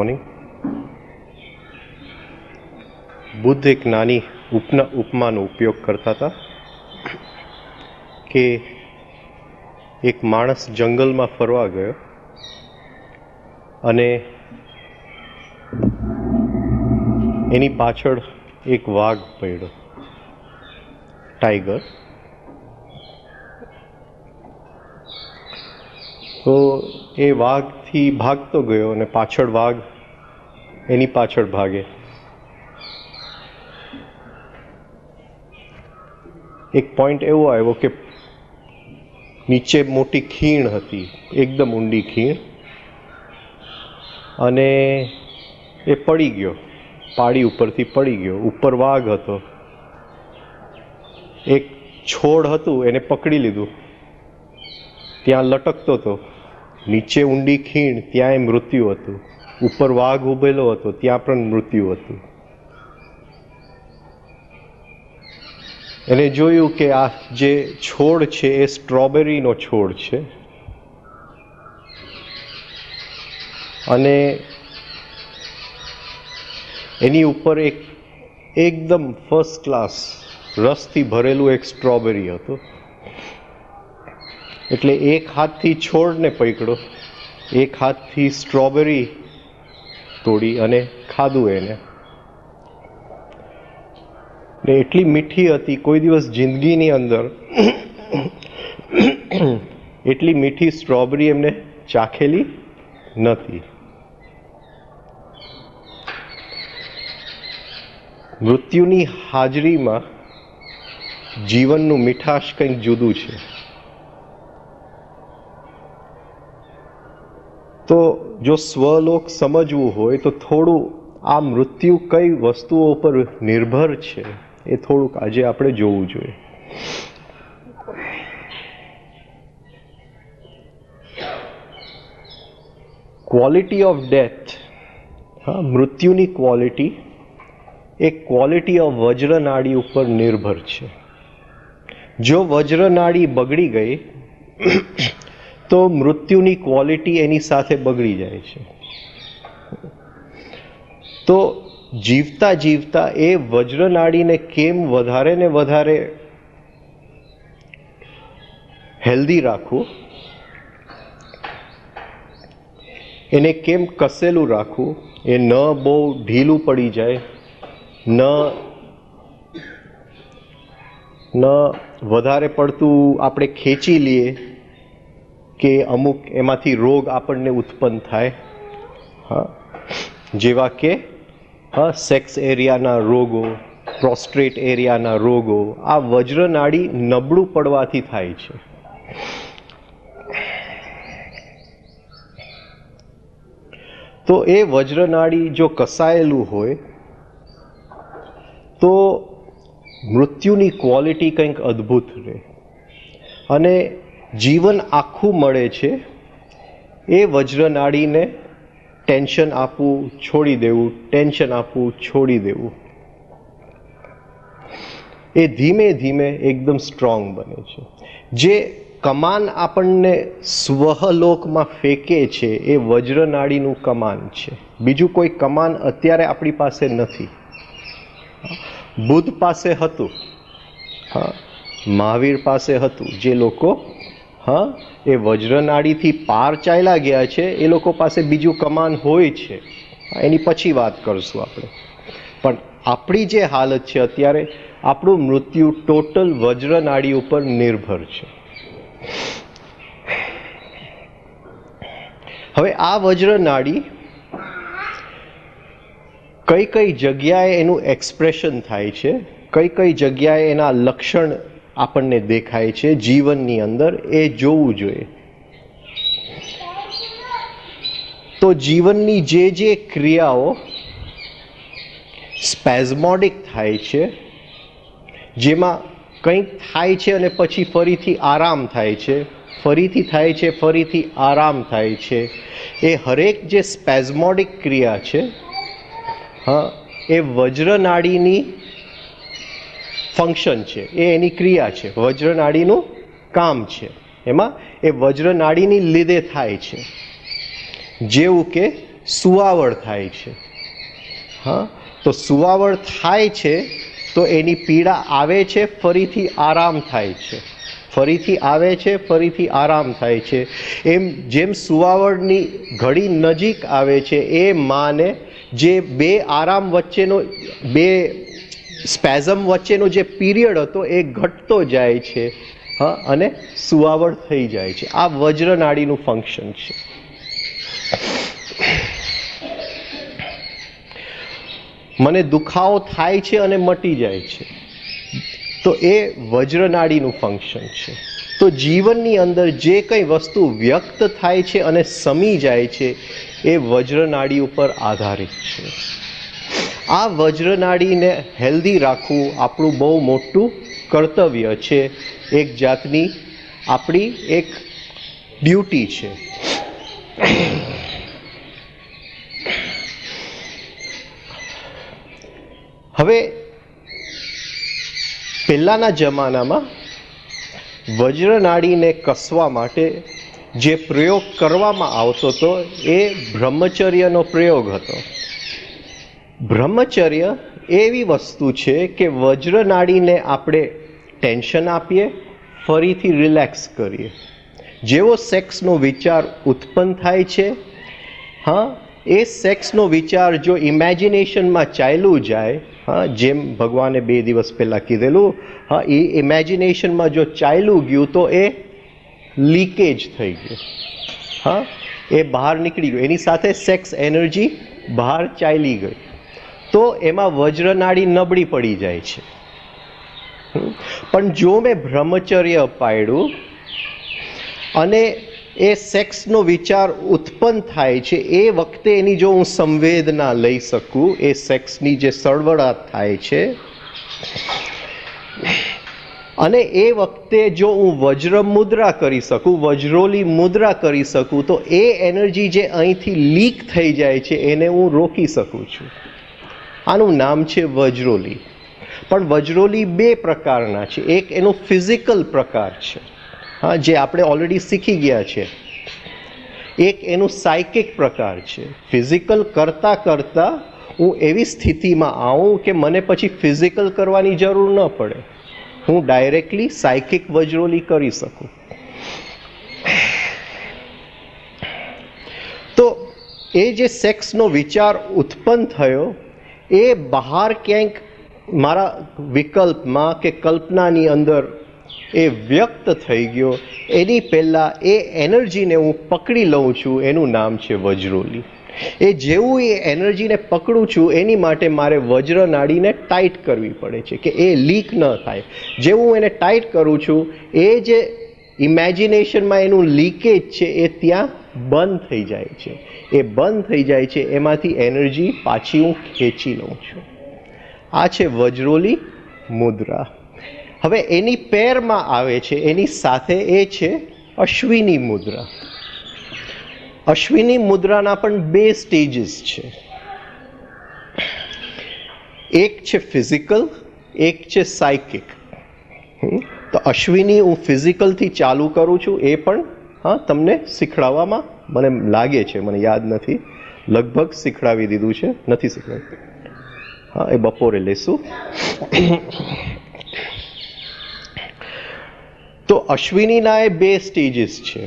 Morning. Buddha એક નાની ઉપમાનો ઉપયોગ કરતા હતા કે એક માણસ જંગલમાં ફરવા ગયો અને એની પાછળ એક વાઘ પડ્યો, ટાઈગર. તો એ વાઘથી ભાગતો ગયો અને પાછળ વાઘ એની પાછળ ભાગે. એક પોઈન્ટ એવો આવ્યો કે નીચે મોટી ખીણ હતી, એકદમ ઊંડી ખીણ, અને એ પડી ગયો, પાડી ઉપરથી પડી ગયો. ઉપર વાઘ હતો, એક છોડ હતું એને પકડી લીધું, ત્યાં લટકતો હતો. નીચે ઊંડી ખીણ, ત્યાં એ મૃત્યુ હતું. ઉપર વાઘ ઉભેલો હતો, ત્યાં પણ મૃત્યુ હતું. એને જોયું કે આ જે છોડ છે એ સ્ટ્રોબેરીનો છોડ છે અને એની ઉપર એકદમ ફર્સ્ટ ક્લાસ રસથી ભરેલું એક સ્ટ્રોબેરી હતું. એટલે એક હાથથી છોડને પકડ્યો, એક હાથથી સ્ટ્રોબેરી તોડી અને ખાધું એને. ને એટલી મીઠી હતી, કોઈ દિવસ જિંદગીની અંદર એટલી મીઠી સ્ટ્રોબેરી એમને ચાખેલી નથી. મૃત્યુની હાજરીમાં જીવનનું મીઠાશ કંઈક જુદું છે. તો જો સ્વલોક સમજવું હોય તો થોડું આ મૃત્યુ કઈ વસ્તુઓ ઉપર નિર્ભર છે એ થોડુંક આજે આપણે જોવું જોઈએ. ક્વોલિટી ઓફ ડેથ, હા, મૃત્યુની ક્વોલિટી એ ક્વોલિટી ઓફ વજ્રનાડી ઉપર નિર્ભર છે. જો વજ્રનાડી બગડી ગઈ તો મૃત્યુની ક્વોલિટી એની સાથે બગડી જાય છે. તો જીવતા જીવતા એ વજ્રનાડીને કેમ વધારે ને વધારે હેલ્ધી રાખવું, એને કેમ કસેલું રાખવું, એ ન બહુ ઢીલું પડી જાય, ન વધારે પડતું આપણે ખેંચી લઈએ કે અમુક એમાંથી રોગ આપણને ઉત્પન્ન થાય. હા, જેવા કે સેક્સ એરિયાના રોગો, પ્રોસ્ટ્રેટ એરિયાના રોગો, આ વજ્રનાડી નબળું પડવાથી થાય છે. તો એ વજ્રનાડી જો કસાયેલું હોય તો મૃત્યુની ક્વોલિટી કંઈક અદ્ભુત રહે અને જીવન આખું મળે છે એ વજ્રનાડીને ટેન્શન આપવું, છોડી દેવું, ટેન્શન આપવું, છોડી દેવું. એ ધીમે ધીમે એકદમ સ્ટ્રોંગ બને છે. જે કમાન આપણને સ્વહલોકમાં ફેંકે છે એ વજ્રનાડીનું કમાન છે. બીજું કોઈ કમાન અત્યારે આપણી પાસે નથી. બુદ્ધ પાસે હતું, હા, મહાવીર પાસે હતું. જે લોકો એ વજ્રનાડીથી પાર ચાલ્યા ગયા છે એ લોકો પાસે બીજું કમાન હોય છે, એની પછી વાત કરશું આપણે. પણ આપણી જે હાલત છે અત્યારે, આપણું મૃત્યુ ટોટલ વજ્રનાડી ઉપર નિર્ભર છે. હવે આ વજ્રનાડી કઈ કઈ જગ્યાએ એનું એક્સપ્રેશન થાય છે, કઈ કઈ જગ્યાએ એના લક્ષણ આપણને દેખાય છે જીવનની અંદર, એ જોવું જોઈએ. તો જીવનની જે ક્રિયાઓ સ્પેઝમોડિક થાય છે, જેમાં કંઈક થાય છે અને પછી ફરીથી આરામ થાય છે, ફરીથી થાય છે, ફરીથી આરામ થાય છે, એ હરેક જે સ્પેઝમોડિક ક્રિયા છે, હા, એ વજ્રનાડીની ફંક્શન છે, એ એની ક્રિયા છે, વજ્રનાડીનું કામ છે. એમાં એ વજ્રનાડીની લીધે થાય છે. જેવું કે સુવાવડ થાય છે. હા, તો સુવાવડ થાય છે તો એની પીડા આવે છે, ફરીથી આરામ થાય છે, ફરીથી આવે છે, ફરીથી આરામ થાય છે. એમ જેમ સુવાવડની ઘડી નજીક આવે છે એ માને જે બે આરામ વચ્ચેનો, બે સ્પેઝમ વચ્ચેનો જે પીરિયડ હતો એ ઘટતો જાય છે. હા, અને સુવાવડ થઈ જાય છે. આ વજ્રનાડીનું ફંક્શન છે. મને દુખાવો થાય છે અને મટી જાય છે, તો એ વજ્રનાડીનું ફંક્શન છે. તો જીવનની અંદર જે કંઈ વસ્તુ વ્યક્ત થાય છે અને સમી જાય છે એ વજ્રનાડી ઉપર આધારિત છે. આ વજ્રનાડીને હેલ્ધી રાખવું આપણું બહુ મોટું કર્તવ્ય છે, એક જાતની આપણી એક ડ્યુટી છે. હવે પહેલાંના જમાનામાં વજ્રનાડીને કસવા માટે જે પ્રયોગ કરવામાં આવતો હતો એ બ્રહ્મચર્યનો પ્રયોગ હતો. બ્રહ્મચર્ય એવી વસ્તુ છે કે વજ્રનાડીને આપણે ટેન્શન આપીએ, ફરીથી રિલેક્સ કરીએ. જેવો સેક્સનો વિચાર ઉત્પન્ન થાય છે, હા, એ સેક્સનો વિચાર જો ઇમેજિનેશનમાં ચાલ્યું જાય, હા, જેમ ભગવાને 2 દિવસ પહેલાં કીધેલું, હા, એ ઇમેજિનેશનમાં જો ચાલ્યું ગયું તો એ લીકેજ થઈ ગયું. હા, એ બહાર નીકળી ગયું, એની સાથે સેક્સ એનર્જી બહાર ચાલી ગઈ, તો એમાં વજ્રનાડી નબળી પડી જાય છે. પણ જો મેં બ્રહ્મચર્ય પાળ્યું અને એ સેક્સનો વિચાર ઉત્પન્ન થાય છે એ વખતે એની જો હું સંવેદના લઈ શકું, એ સેક્સની જે સળવળાટ થાય છે, અને એ વખતે જો હું વજ્ર મુદ્રા કરી શકું, વજ્રોલી મુદ્રા કરી શકું, તો એ એનર્જી જે અહીંથી લીક થઈ જાય છે એને હું રોકી શકું છું. આનું નામ છે વજ્રોલી. પણ વજ્રોલી 2 પ્રકારના છે. એક એનો ફિઝિકલ પ્રકાર છે, હા, જે આપણે ઓલરેડી શીખી ગયા છે. એક એનું સાયકિક પ્રકાર છે. ફિઝિકલ કરતાં કરતાં હું એવી સ્થિતિમાં આવું કે મને પછી ફિઝિકલ કરવાની જરૂર ન પડે, હું ડાયરેક્ટલી સાયકિક વજ્રોલી કરી શકું. તો એ જે સેક્સનો વિચાર ઉત્પન્ન થયો એ બહાર ક્યાંક મારા વિકલ્પમાં કે કલ્પનાની અંદર એ વ્યક્ત થઈ ગયો, એની પહેલાં એ એનર્જીને હું પકડી લઉં છું, એનું નામ છે વજ્રોલી. એ જેવું એ એનર્જીને પકડું છું એની માટે મારે વજ્રનાડીને ટાઈટ કરવી પડે છે કે એ લીક ન થાય. જેવું હું એને ટાઈટ કરું છું એ જે ઇમેજિનેશનમાં એનું લીકેજ છે એ ત્યાં બંધ થઈ જાય છે. એ બંધ થઈ જાય છે, એમાંથી એનર્જી પાછી હું ખેંચી લઉં છું. આ છે વજ્રોલી મુદ્રા. હવે એની પેરમાં આવે છે, એની સાથે એ છે અશ્વિની મુદ્રા. અશ્વિની મુદ્રાના પણ 2 સ્ટેજીસ છે. એક છે ફિઝિકલ, એક છે સાયકિક. તો અશ્વિની હું ફિઝિકલથી ચાલુ કરું છું, એ પણ હા તમને શીખડાવવામાં મને લાગે છે, મને યાદ નથી, લગભગ શીખડાવી દીધું છે, નથી શીખડાવ્યું, હા, એ બપોરે લેશું. તો અશ્વિનીના એ 2 સ્ટેજીસ છે,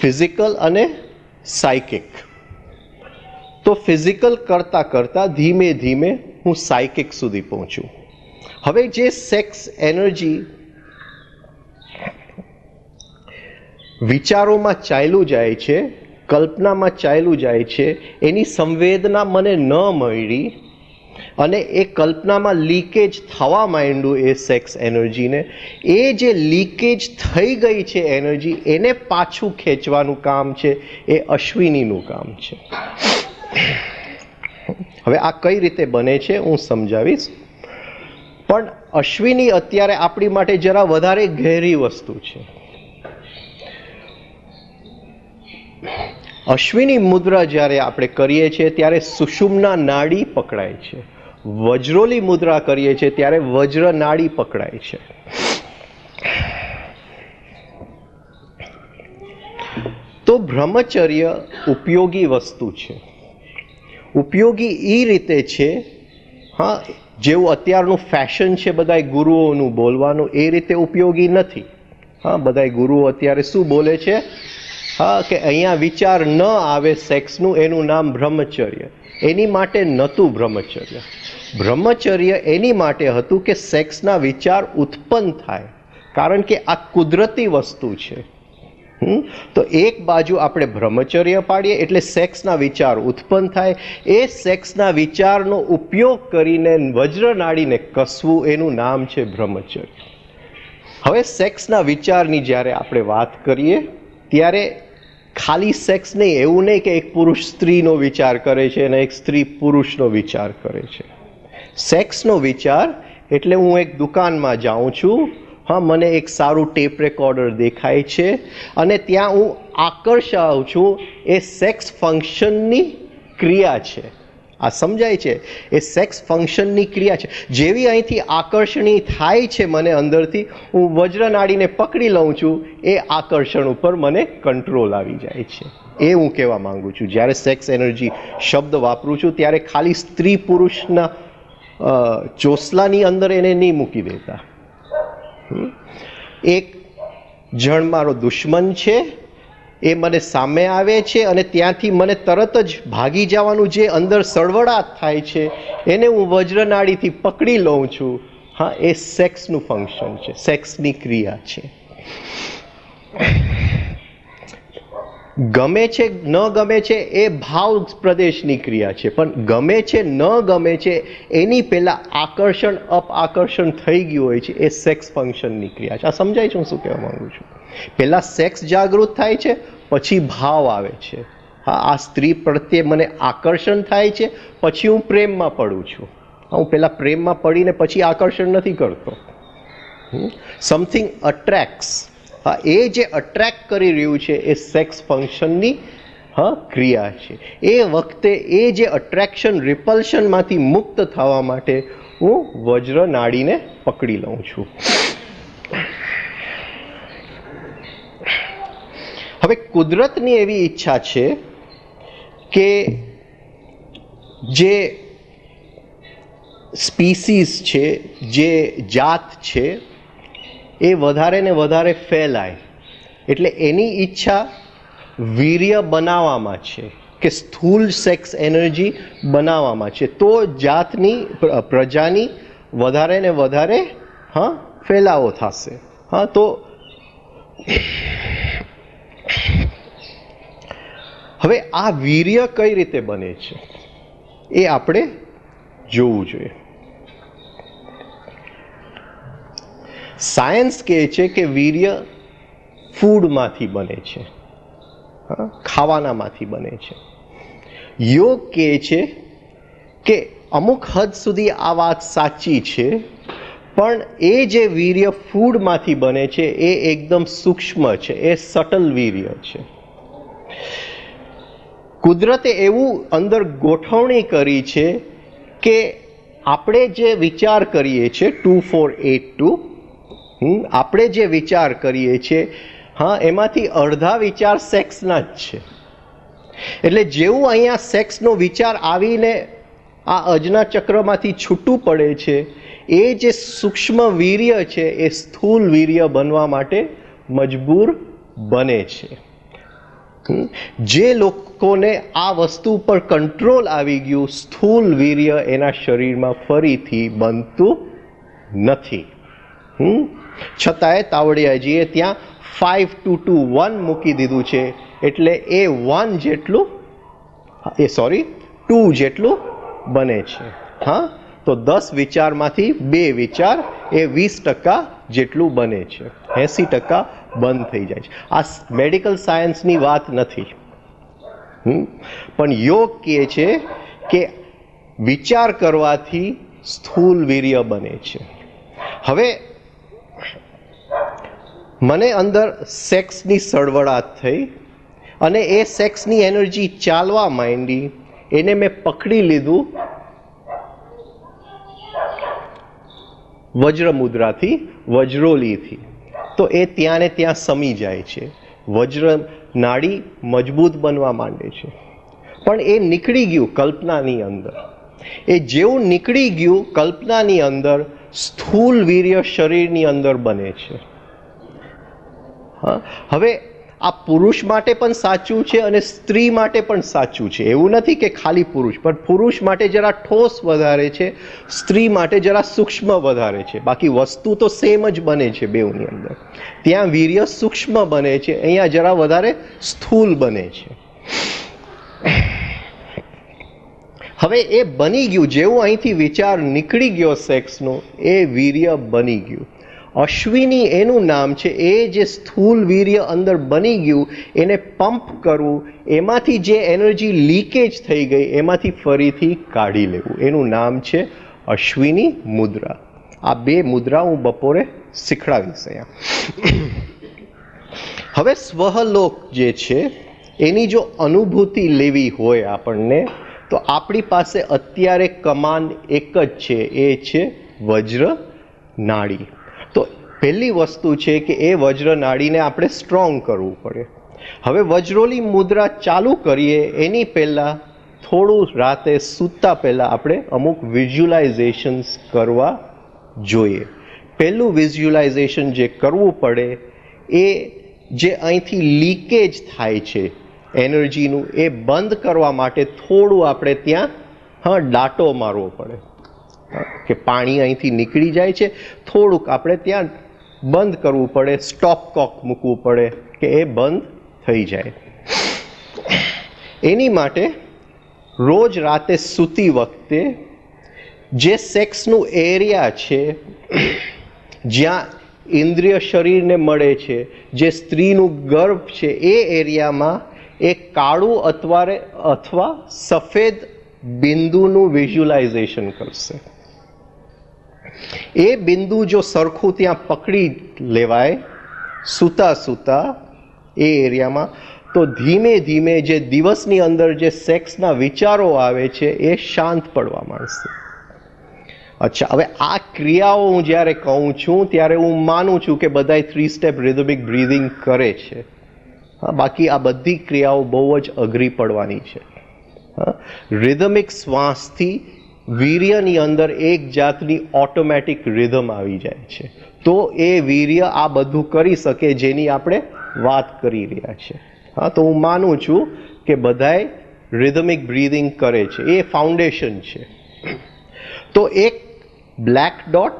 ફિઝિકલ અને સાયકિક. તો ફિઝિકલ કરતાં કરતાં ધીમે ધીમે હું સાયકિક સુધી પહોંચું. હવે જે સેક્સ એનર્જી વિચારોમાં ચાલ્યું જાય છે, કલ્પનામાં ચાલ્યું જાય છે, એની સંવેદના મને ન મળી અને એ કલ્પનામાં લીકેજ થવા માંડ્યું એ સેક્સ એનર્જીને, એ જે લીકેજ થઈ ગઈ છે એનર્જી, એને પાછું ખેંચવાનું કામ છે એ અશ્વિનીનું કામ છે. હવે આ કઈ રીતે બને છે હું સમજાવીશ, પણ અશ્વિની અત્યારે આપણી માટે જરા વધારે ગહેરી વસ્તુ છે. અશ્વિની મુદ્રા જ્યારે આપણે કરીએ છીએ ત્યારે સુષુમ્ના નાડી પકડાય છે. વજ્રોલી મુદ્રા કરીએ છીએ ત્યારે વજ્ર નાડી પકડાય છે. તો બ્રહ્મચર્ય ઉપયોગી વસ્તુ છે. ઉપયોગી એ રીતે છે, હા, જેવું અત્યારનું ફેશન છે બધાય ગુરુઓનું બોલવાનું, એ રીતે ઉપયોગી નથી. હા, બધાય ગુરુઓ અત્યારે શું બોલે છે? હા, કે અહીંયા વિચાર ન આવે સેક્સનું, એનું નામ બ્રહ્મચર્ય. એની માટે નહોતું બ્રહ્મચર્ય. બ્રહ્મચર્ય એની માટે હતું કે સેક્સના વિચાર ઉત્પન્ન થાય, કારણ કે આ કુદરતી વસ્તુ છે. તો એક બાજુ આપણે બ્રહ્મચર્ય પાડીએ એટલે સેક્સના વિચાર ઉત્પન્ન થાય. એ સેક્સના વિચારનો ઉપયોગ કરીને વજ્રનાડીને કસવું, એનું નામ છે બ્રહ્મચર્ય. હવે સેક્સના વિચારની જ્યારે આપણે વાત કરીએ ત્યારે ખાલી સેક્સ નહીં, એવું નહીં કે એક પુરુષ સ્ત્રીનો વિચાર કરે છે અને એક સ્ત્રી પુરુષનો વિચાર કરે છે. સેક્સનો વિચાર એટલે હું એક દુકાનમાં જાઉં છું, હા, મને એક સારું ટેપ રેકોર્ડર દેખાય છે અને ત્યાં હું આકર્ષાઉં છું, એ સેક્સ ફંક્શનની ક્રિયા છે. આ સમજાય છે? એ સેક્સ ફંક્શનની ક્રિયા છે. જેવી અહીંથી આકર્ષણી થાય છે મને અંદરથી, હું વજ્રનાડીને પકડી લઉં છું, એ આકર્ષણ ઉપર મને કંટ્રોલ આવી જાય છે. એ હું કહેવા માંગુ છું. જ્યારે સેક્સ એનર્જી શબ્દ વાપરું છું ત્યારે ખાલી સ્ત્રી પુરુષના ચોસલાની અંદર એને નહીં મૂકી દેતા. એક જણ મારો દુશ્મન છે, એ મને સામે આવે છે અને ત્યાંથી મને તરત જ ભાગી જવાનું જે અંદર સળવળાટ થાય છે, એને હું વજ્રનાડીથી પકડી લઉં છું. હા, એ સેક્સનું ફંક્શન છે, સેક્સની ક્રિયા છે. ગમે છે ન ગમે છે એ ભાવ પ્રદેશની ક્રિયા છે, પણ ગમે છે ન ગમે છે એની પહેલા આકર્ષણ અપ આકર્ષણ થઈ ગયું હોય છે, એ સેક્સ ફંક્શનની ક્રિયા છે. આ સમજાય છે હું શું કહેવા માંગુ છું? પહેલા સેક્સ જાગૃત થાય છે, પછી ભાવ આવે છે. હા, આ સ્ત્રી પ્રત્યે મને આકર્ષણ થાય છે, પછી હું પ્રેમમાં પડું છું. હું પહેલા પ્રેમમાં પડીને પછી આકર્ષણ નથી કરતો. સમથિંગ અટ્રેક્ટ્સ. હા, એ જે અટ્રેક્ટ કરી રહ્યું છે એ સેક્સ ફંક્શનની ક્રિયા છે. એ વખતે એ જે અટ્રેક્શન રિપલ્શનમાંથી મુક્ત થવા માટે હું વજ્ર નાડીને પકડી લઉં છું. હવે કુદરતની એવી ઈચ્છા છે કે જે સ્પીસીસ છે, જે જાત છે, એ વધારે ને વધારે ફેલાય. એટલે એની ઈચ્છા વીર્ય બનાવવામાં છે, કે સ્થૂલ સેક્સ એનર્જી બનાવવામાં છે, તો જાતની પ્રજાની વધારે ને વધારે ફેલાવો થશે. હા, તો હવે આ વીર્ય કઈ રીતે બને છે એ આપણે જોવું જોઈએ. સાયન્સ કહે છે કે વીર્ય ફૂડમાંથી બને છે, ખાવાનામાંથી બને છે. યોગ કહે છે કે અમુક હદ સુધી આ વાત સાચી છે, પણ એ જે વીર્ય ફૂડમાંથી બને છે એ એકદમ સૂક્ષ્મ છે, એ સટલ વીર્ય છે. કુદરતે એવું અંદર ગોઠવણી કરી છે કે આપણે જે વિચાર કરીએ છીએ 2482, આપણે જે વિચાર કરીએ છીએ, હા, એમાંથી અડધા વિચાર સેક્સના જ છે. એટલે જેવું અહીંયા સેક્સનો વિચાર આવીને આ અજ્ઞા ચક્રમાંથી છૂટું પડે છે, એ જે સૂક્ષ્મ વીર્ય છે એ સ્થૂલ વીર્ય બનવા માટે મજબૂર બને છે. જે લોકોને આ વસ્તુ પર કંટ્રોલ આવી ગયું, સ્થૂલ વીર્ય એના શરીરમાં ફરીથી બનતું નથી. છતાંય તાવડિયાજીએ ત્યાં 5221 મૂકી દીધું છે, એટલે એ 1 જેટલું, એ સોરી 2 જેટલું બને છે. હા, તો 10 વિચારમાંથી 2 વિચાર એ 20% જેટલું બને છે. 80% બંધ થઈ જાય છે. આ મેડિકલ સાયન્સની વાત નથી, પણ યોગ કહે છે કે વિચાર કરવાથી સ્થૂલ વીર્ય બને છે. હવે મને અંદર સેક્સની સળવળાટ થઈ અને એ સેક્સની એનર્જી ચાલવા માંડી, એને મેં પકડી લીધું વજ્ર મુદ્રાથી, વજ્રોલીથી, તો એ ત્યાં ને ત્યાં સમી જાય છે. વજ્ર નાડી મજબૂત બનવા માંડે છે. પણ એ નીકળી ગયું કલ્પનાની અંદર. એ જેવું નીકળી ગયું કલ્પનાની અંદર, સ્થૂલ વીર્ય શરીરની અંદર બને છે. હા, હવે આ પુરુષ માટે પણ સાચું છે અને સ્ત્રી માટે પણ સાચું છે. એવું નથી કે ખાલી પુરુષ, પણ પુરુષ માટે જરા ઠોસ વધારે છે, સ્ત્રી માટે જરા સૂક્ષ્મ વધારે છે. બાકી વસ્તુ તો સેમ જ બને છે બેઉની અંદર. ત્યાં વીર્ય સૂક્ષ્મ બને છે, અહીંયા જરા વધારે સ્થૂલ બને છે. હવે એ બની ગયું, જેવું અહીંથી વિચાર નીકળી ગયો સેક્સનો, એ વીર્ય બની ગયું. અશ્વિની એનું નામ છે. એ જે સ્થૂલ વીર્ય અંદર બની ગયું એને પંપ કરવું, એમાંથી જે એનર્જી લીકેજ થઈ ગઈ એમાંથી ફરીથી કાઢી લેવું, એનું નામ છે અશ્વિની મુદ્રા. આ બે મુદ્રા હું બપોરે શીખડાવીશ અહીંયા. હવે સ્વહલોક જે છે એની જો અનુભૂતિ લેવી હોય આપણને, તો આપણી પાસે અત્યારે કમાન એક જ છે, એ છે વજ્ર નાડી. તો પહેલી વસ્તુ છે કે એ વજ્ર નાડીને આપણે સ્ટ્રોંગ કરવું પડે. હવે વજ્રોલી મુદ્રા ચાલુ કરીએ એની પહેલાં થોડું રાતે સૂતા પહેલાં આપણે અમુક વિઝ્યુલાઇઝેશન્સ કરવા જોઈએ. પહેલું વિઝ્યુલાઇઝેશન જે કરવું પડે એ જે અહીંથી લીકેજ થાય છે એનર્જીનું, એ બંધ કરવા માટે થોડું આપણે ત્યાં ડાટો મારવો પડે કે પાણી અહીંથી નીકળી જાય છે, થોડુંક આપણે ત્યાં બંધ કરવું પડે, સ્ટોપ કોક મૂકવું પડે કે એ બંધ થઈ જાય. એની માટે રોજ રાતે સૂતી વખતે જે સેક્સનું એરિયા છે, જ્યાં ઇન્દ્રિય શરીરને મળે છે, જે સ્ત્રીનું ગર્ભ છે, એ એરિયામાં એક કાળું અથવા સફેદ બિંદુનું વિઝ્યુલાઇઝેશન કરશે. એ બિંદુ જો સરખું ત્યાં પકડી લેવાય સૂતા સૂતા એ એરિયામાં, તો ધીમે ધીમે જે દિવસની અંદર જે સેક્સના વિચારો આવે છે એ શાંત પડવા માંડશે. અચ્છા, હવે આ ક્રિયાઓ હું જ્યારે કહું છું ત્યારે હું માનું છું કે બધાય 3 સ્ટેપ રિધમિક બ્રીધિંગ કરે છે. હા, બાકી આ બધી ક્રિયાઓ બહુ જ અઘરી પડવાની છે. રિધમિક શ્વાસથી વીર્યની અંદર એક જાતની ઓટોમેટિક રિધમ આવી જાય છે, તો એ વીર્ય આ બધું કરી શકે જેની આપણે વાત કરી રહ્યા છે. હા, તો હું માનું છું કે બધાય રિધમિક બ્રીધિંગ કરે છે, એ ફાઉન્ડેશન છે. તો એક બ્લેક ડોટ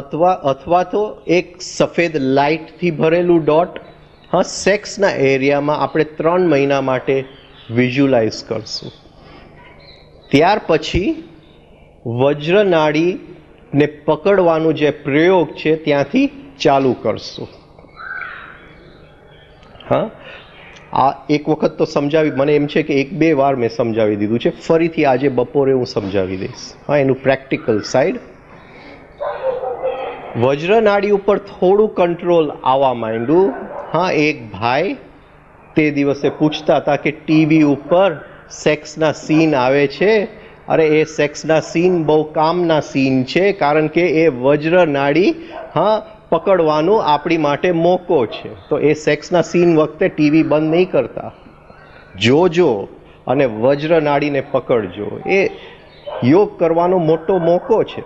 અથવા તો એક સફેદ લાઇટથી ભરેલું ડોટ, હા, સેક્સના એરિયામાં આપણે 3 મહિના માટે વિઝ્યુલાઇઝ કરશું. ત્યાર પછી વજ્ર નાડીને પકડવાનું જે પ્રયોગ છે ત્યાંથી ચાલુ કરશું. હા, આ એક વખત તો સમજાવી, મને એમ છે કે 1-2 વાર મેં સમજાવી દીધું છે, ફરીથી આજે બપોરે હું સમજાવી દઈશ. હા, એનું પ્રેક્ટિકલ સાઈડ. વજ્ર નાડી ઉપર થોડું કંટ્રોલ આવવા માંડ્યું. હા, એક ભાઈ તે દિવસે પૂછતા હતા કે ટીવી ઉપર સેક્સના સીન આવે છે. અરે, એ સેક્સના સીન બહુ કામના સીન છે, કારણ કે એ વજ્ર નાડી પકડવાનો આપણી માટે મોકો છે. તો એ સેક્સના સીન વખતે ટીવી બંધ નહીં કરતા, જોજો અને વજ્ર નાડીને પકડજો. એ યોગ કરવાનો મોટો મોકો છે.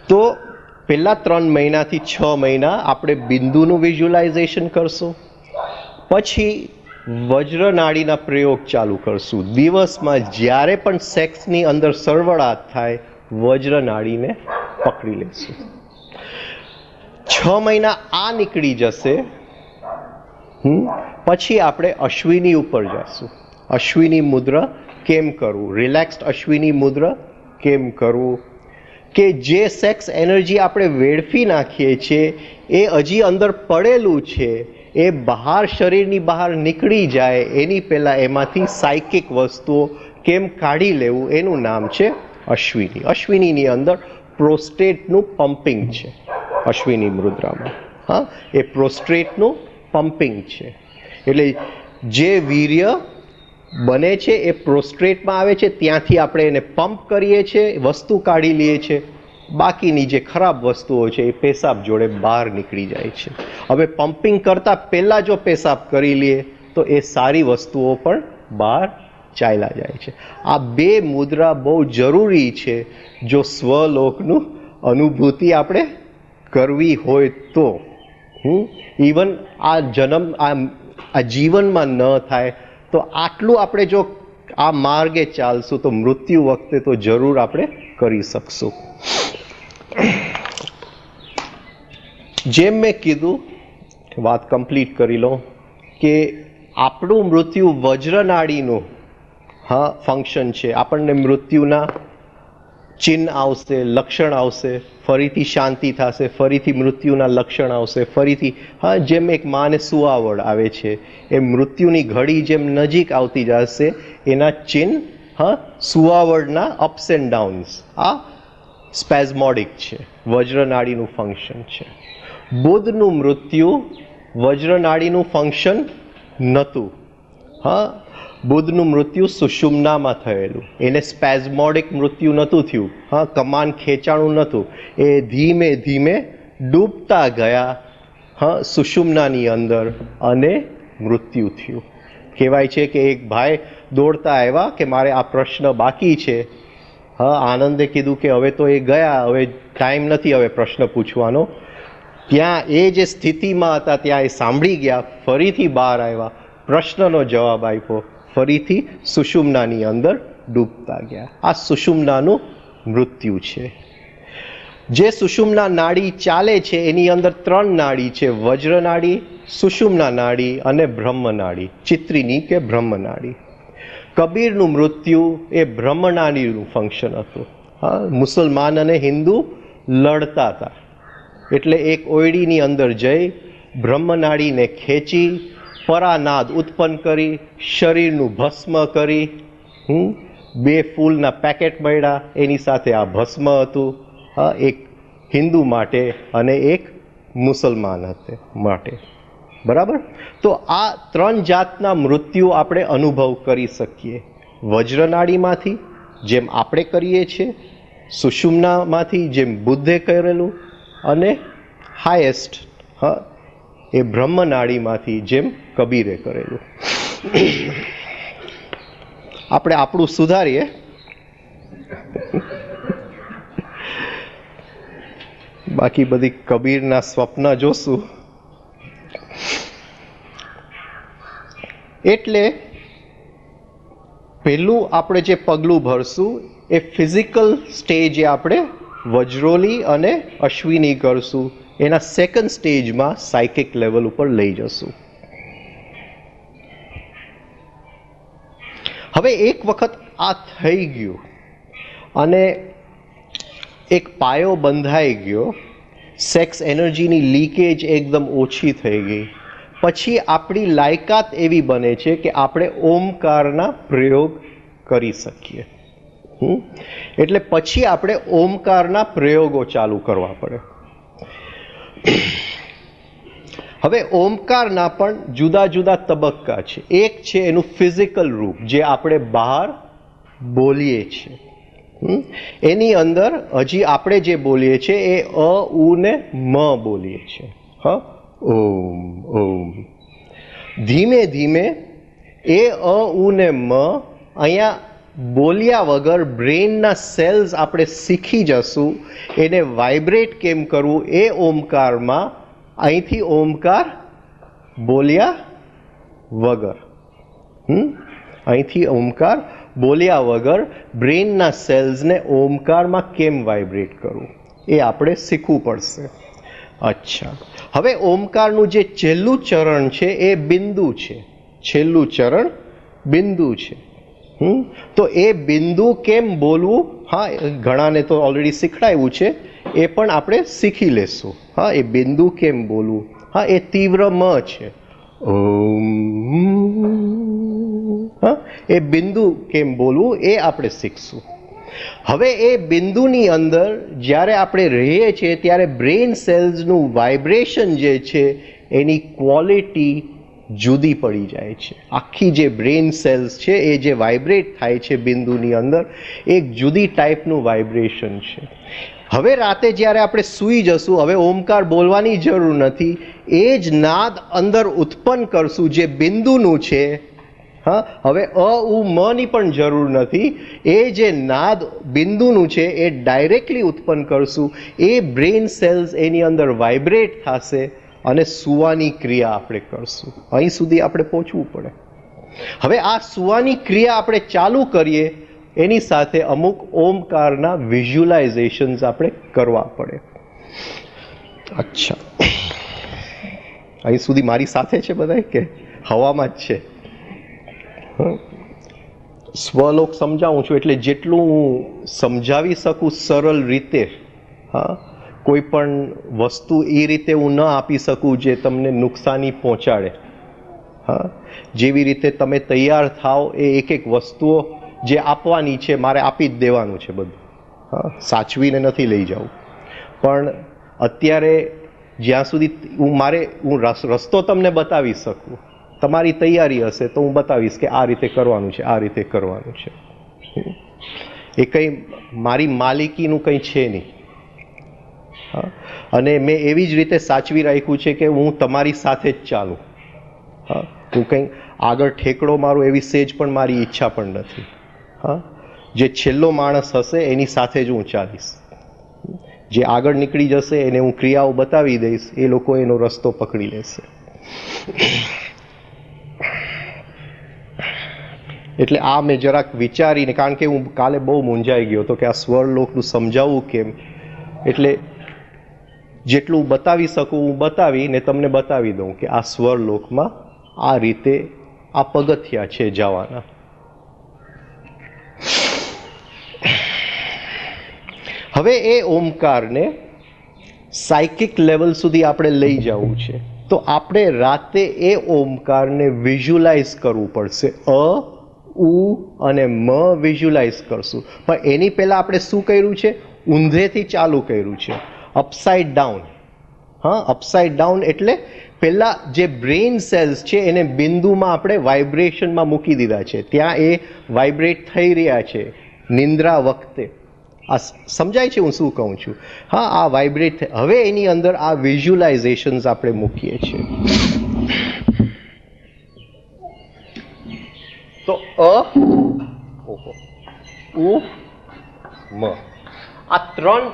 તો પહેલા 3 મહિનાથી 6 મહિના આપણે બિંદુનું વિઝ્યુલાઇઝેશન કરશું, પછી વજ્ર નાડીના પ્રયોગ ચાલુ કરશું. દિવસમાં જ્યારે પણ સેક્સની અંદર સળવળાટ થાય, વજ્ર નાડીને પકડી લેશું. 6 મહિના આ નીકળી જશે, પછી આપણે અશ્વિની ઉપર જશું. અશ્વિની મુદ્રા કેમ કરવું, રિલેક્સ્ડ અશ્વિની મુદ્રા કેમ કરવું, કે જે સેક્સ એનર્જી આપણે વેડફી નાખીએ છીએ એ હજી અંદર પડેલું છે, એ બહાર શરીરની બહાર નીકળી જાય એની પહેલાં એમાંથી સાયકિક વસ્તુઓ કેમ કાઢી લેવું, એનું નામ છે અશ્વિની. અશ્વિનીની અંદર પ્રોસ્ટેટનું પમ્પિંગ છે. અશ્વિની મુદ્રામાં હા, એ પ્રોસ્ટેટનું પમ્પિંગ છે. એટલે જે વીર્ય બને છે એ પ્રોસ્ટેટમાં આવે છે, ત્યાંથી આપણે એને પંપ કરીએ છીએ, વસ્તુ કાઢી લઈએ છીએ, બાકીની જે ખરાબ વસ્તુઓ છે એ પેશાબ જોડે બહાર નીકળી જાય છે. હવે પમ્પિંગ કરતાં પહેલાં જો પેશાબ કરી લઈએ તો એ સારી વસ્તુઓ પણ બહાર ચાલ્યા જાય છે. આ બે મુદ્રા બહુ જરૂરી છે જો સ્વલોકનું અનુભૂતિ આપણે કરવી હોય તો. ઇવન આ જન્મ આ જીવનમાં ન થાય તો આટલું આપણે જો આ માર્ગે ચાલશું તો મૃત્યુ વખતે તો જરૂર આપણે કરી શકશું. જેમ મેં કીધું, વાત કમ્પ્લીટ કરી લો કે આપણું મૃત્યુ વજ્રનાડીનું ફંક્શન છે. આપણને મૃત્યુના ચિહ્ન આવશે, લક્ષણ આવશે, ફરીથી શાંતિ થશે, ફરીથી મૃત્યુના લક્ષણ આવશે, ફરીથી જેમ એક માને સુવાવડ આવે છે એ મૃત્યુની ઘડી જેમ નજીક આવતી જશે એના ચિહ્ન સુવાવડના અપ્સ એન્ડ ડાઉન્સ આ સ્પેઝમોડિક છે, વજ્રનાડીનું ફંક્શન છે. બુધનું મૃત્યુ વજ્રનાડીનું ફંક્શન નહોતું. બુધનું મૃત્યુ સુષુમ્નામાં થયેલું, એને સ્પેઝમોડિક મૃત્યુ નહોતું થયું. કમાન ખેંચાણું નહોતું, એ ધીમે ધીમે ડૂબતા ગયા સુષુમ્નાની અંદર અને મૃત્યુ થયું. કહેવાય છે કે એક ભાઈ દોડતા આવ્યા કે મારે આ પ્રશ્ન બાકી છે. આનંદે કીધું કે હવે તો એ ગયા, હવે ટાઈમ નથી હવે પ્રશ્ન પૂછવાનો. ત્યાં એ જે સ્થિતિમાં હતા ત્યાં એ સાંભળી ગયા, ફરીથી બહાર આવ્યા, પ્રશ્નનો જવાબ આપ્યો, ફરીથી સુષુમ્નાની અંદર ડૂબતા ગયા. આ સુષુમ્નાનું મૃત્યુ છે. જે સુષુમ્ના નાડી ચાલે છે એની અંદર 3 નાડી છે, વજ્રનાડી, સુષુમ્ના નાડી અને બ્રહ્મનાડી, ચિત્રીની કે બ્રહ્મનાડી. કબીરનું મૃત્યુ એ બ્રહ્મનાડીનું ફંક્શન હતું. મુસલમાન અને હિન્દુ લડતા હતા એટલે એક ઓયડીની અંદર જઈ બ્રહ્મનાડીને ખેંચી પરાનાદ ઉત્પન્ન કરી, શરીરનું ભસ્મ કરી, 2 ફૂલના પેકેટ મળ્યા, એની સાથે આ ભસ્મ હતું, એક હિન્દુ માટે અને એક મુસલમાન માટે. બરાબર? તો આ 3 જાતના મૃત્યુ આપણે અનુભવ કરી શકીએ. વજ્રનાડીમાંથી જેમ આપણે કરીએ છીએ, સુષુમ્નામાંથી જેમ બુદ્ધે કરેલું, અને હાયેસ્ટ એ બ્રહ્મનાડીમાંથી જેમ કબીરે કરેલું. આપણે આપણું સુધારીએ. બાકી બધી કબીરના સ્વપ્ન જોશું. એટલે પહેલું આપણે જે પગલું ભરશું એ ફિઝિકલ સ્ટેજે આપણે વજ્રોલી અને અશ્વિની કરશું. એના સેકન્ડ સ્ટેજમાં સાયકિક લેવલ ઉપર લઈ જશું. હવે એક વખત આ થઈ ગયું અને એક પાયો બંધાઈ ગયો, સેક્સ એનર્જીની લીકેજ એકદમ ઓછી થઈ ગઈ, પછી આપણી લાયકાત એવી બને છે કે આપણે ઓમકારના પ્રયોગ કરી શકીએ. એટલે પછી આપણે ઓમકારના પ્રયોગો ચાલુ કરવા પડે. હવે ઓમકારના પણ જુદા જુદા તબક્કા છે. એક છે એનું ફિઝિકલ રૂપ જે આપણે બહાર બોલીએ છીએ. એની અંદર હજી આપણે જે બોલીએ છીએ એ અ ઉ ને મ બોલીએ છીએ. ઓમ ઓમ. ધીમે ધીમે એ અ ઉ ને મ અહીંયા બોલ્યા વગર બ્રેઇનના સેલ્સ આપણે શીખી જશું એને વાઇબ્રેટ કેમ કરવું એ ઓમકારમાં. અહીંથી ઓમકાર બોલ્યા વગર, અહીંથી ઓમકાર બોલ્યા વગર બ્રેઇનના સેલ્સને ઓમકારમાં કેમ વાઇબ્રેટ કરવું એ આપણે શીખવું પડશે. અચ્છા, હવે ઓમકારનું જે છેલ્લું ચરણ છે એ બિંદુ છે. છેલ્લું ચરણ બિંદુ છે. તો એ બિંદુ કેમ બોલવું, ઘણાને તો ઓલરેડી શીખડાયું છે, એ પણ આપણે શીખી લેશું. એ બિંદુ કેમ બોલવું, એ તીવ્ર મ છે. ઓમ. એ બિંદુ કેમ બોલવું એ આપણે શીખશું. હવે એ બિંદુની અંદર જ્યારે આપણે રહીએ છીએ ત્યારે બ્રેઇન સેલ્સનું વાઇબ્રેશન જે છે એની ક્વોલિટી જુદી પડી જાય છે. આખી જે બ્રેઇન સેલ્સ છે એ જે વાઇબ્રેટ થાય છે બિંદુની અંદર એક જુદી ટાઈપનું વાઇબ્રેશન છે. હવે રાતે જ્યારે આપણે સૂઈ જશું, હવે ઓમકાર બોલવાની જરૂર નથી, એ જ નાદ અંદર ઉત્પન્ન કરશું જે બિંદુનું છે. હા, હવે ની પણ જરૂર નથી, એ જે નાદ બિંદુનું છે એ ડાયરેક્ટલી ઉત્પન્ન કરશું. એ બ્રેઇન સેલ્સ એની અંદર વાઇબ્રેટ થશે અને સુવાની ક્રિયા આપણે કરશું. અહીં સુધી આપણે પહોંચવું પડે. હવે આ સુવાની ક્રિયા આપણે ચાલુ કરીએ, એની સાથે અમુક ઓમકારના વિઝ્યુલાઇઝેશન્સ આપણે કરવા પડે. અચ્છા, અહીં સુધી મારી સાથે છે બધા કે હવામાં જ છે? સ્વલોક સમજાવું છું એટલે જેટલું હું સમજાવી શકું સરળ રીતે. હા, કોઈ પણ વસ્તુ એ રીતે હું ન આપી શકું જે તમને નુકસાની પહોંચાડે. હા, જેવી રીતે તમે તૈયાર થાવ એ એક એક વસ્તુઓ જે આપવાની છે મારે આપી જ દેવાનું છે બધું. હા, સાચવીને નથી લઈ જવું. પણ અત્યારે જ્યાં સુધી હું રસ્તો તમને બતાવી શકું, તમારી તૈયારી હશે તો હું બતાવીશ કે આ રીતે કરવાનું છે, આ રીતે કરવાનું છે. એ કંઈ મારી માલિકીનું કંઈ છે નહીં. હા, અને મેં એવી જ રીતે સાચવી રાખ્યું છે કે હું તમારી સાથે જ ચાલું. હા, હું કંઈ આગળ ઠેકડો મારું એવી સેજ પણ મારી ઈચ્છા પણ નથી. હા, જે છેલ્લો માણસ હશે એની સાથે જ હું ચાલીશ. જે આગળ નીકળી જશે એને હું ક્રિયાઓ બતાવી દઈશ, એ લોકો એનો રસ્તો પકડી લેશે. એટલે આ મેં જરાક વિચારીને, કારણ કે હું કાલે બહુ મૂંઝાઈ ગયો હતો કે આ સ્વરલોકનું સમજાવવું કેમ, એટલે જેટલું બતાવી શકું હું બતાવીને તમને બતાવી દઉં કે આ સ્વરલોકમાં આ રીતે આ પગથિયા છે જવાના. હવે એ ઓમકારને સાયકિક લેવલ સુધી આપણે લઈ જવું છે, તો આપણે રાતે એ ઓમકારને વિઝ્યુલાઇઝ કરવું પડશે. અને વિઝ્યુલાઇઝ કરશું. પણ એની પહેલાં આપણે શું કર્યું છે? ઊંધેથી ચાલુ કર્યું છે, અપસાઇડ ડાઉન. હા, અપસાઇડ ડાઉન એટલે પહેલાં જે બ્રેઇન સેલ્સ છે એને બિંદુમાં આપણે વાઇબ્રેશનમાં મૂકી દીધા છે, ત્યાં એ વાઇબ્રેટ થઈ રહ્યા છે નિંદ્રા વખતે. આ સમજાય છે હું શું કહું છું? હા, આ વાઇબ્રેટ. હવે એની અંદર આ વિઝ્યુલાઇઝેશન્સ આપણે મૂકીએ છીએ. તો આ ત્રણ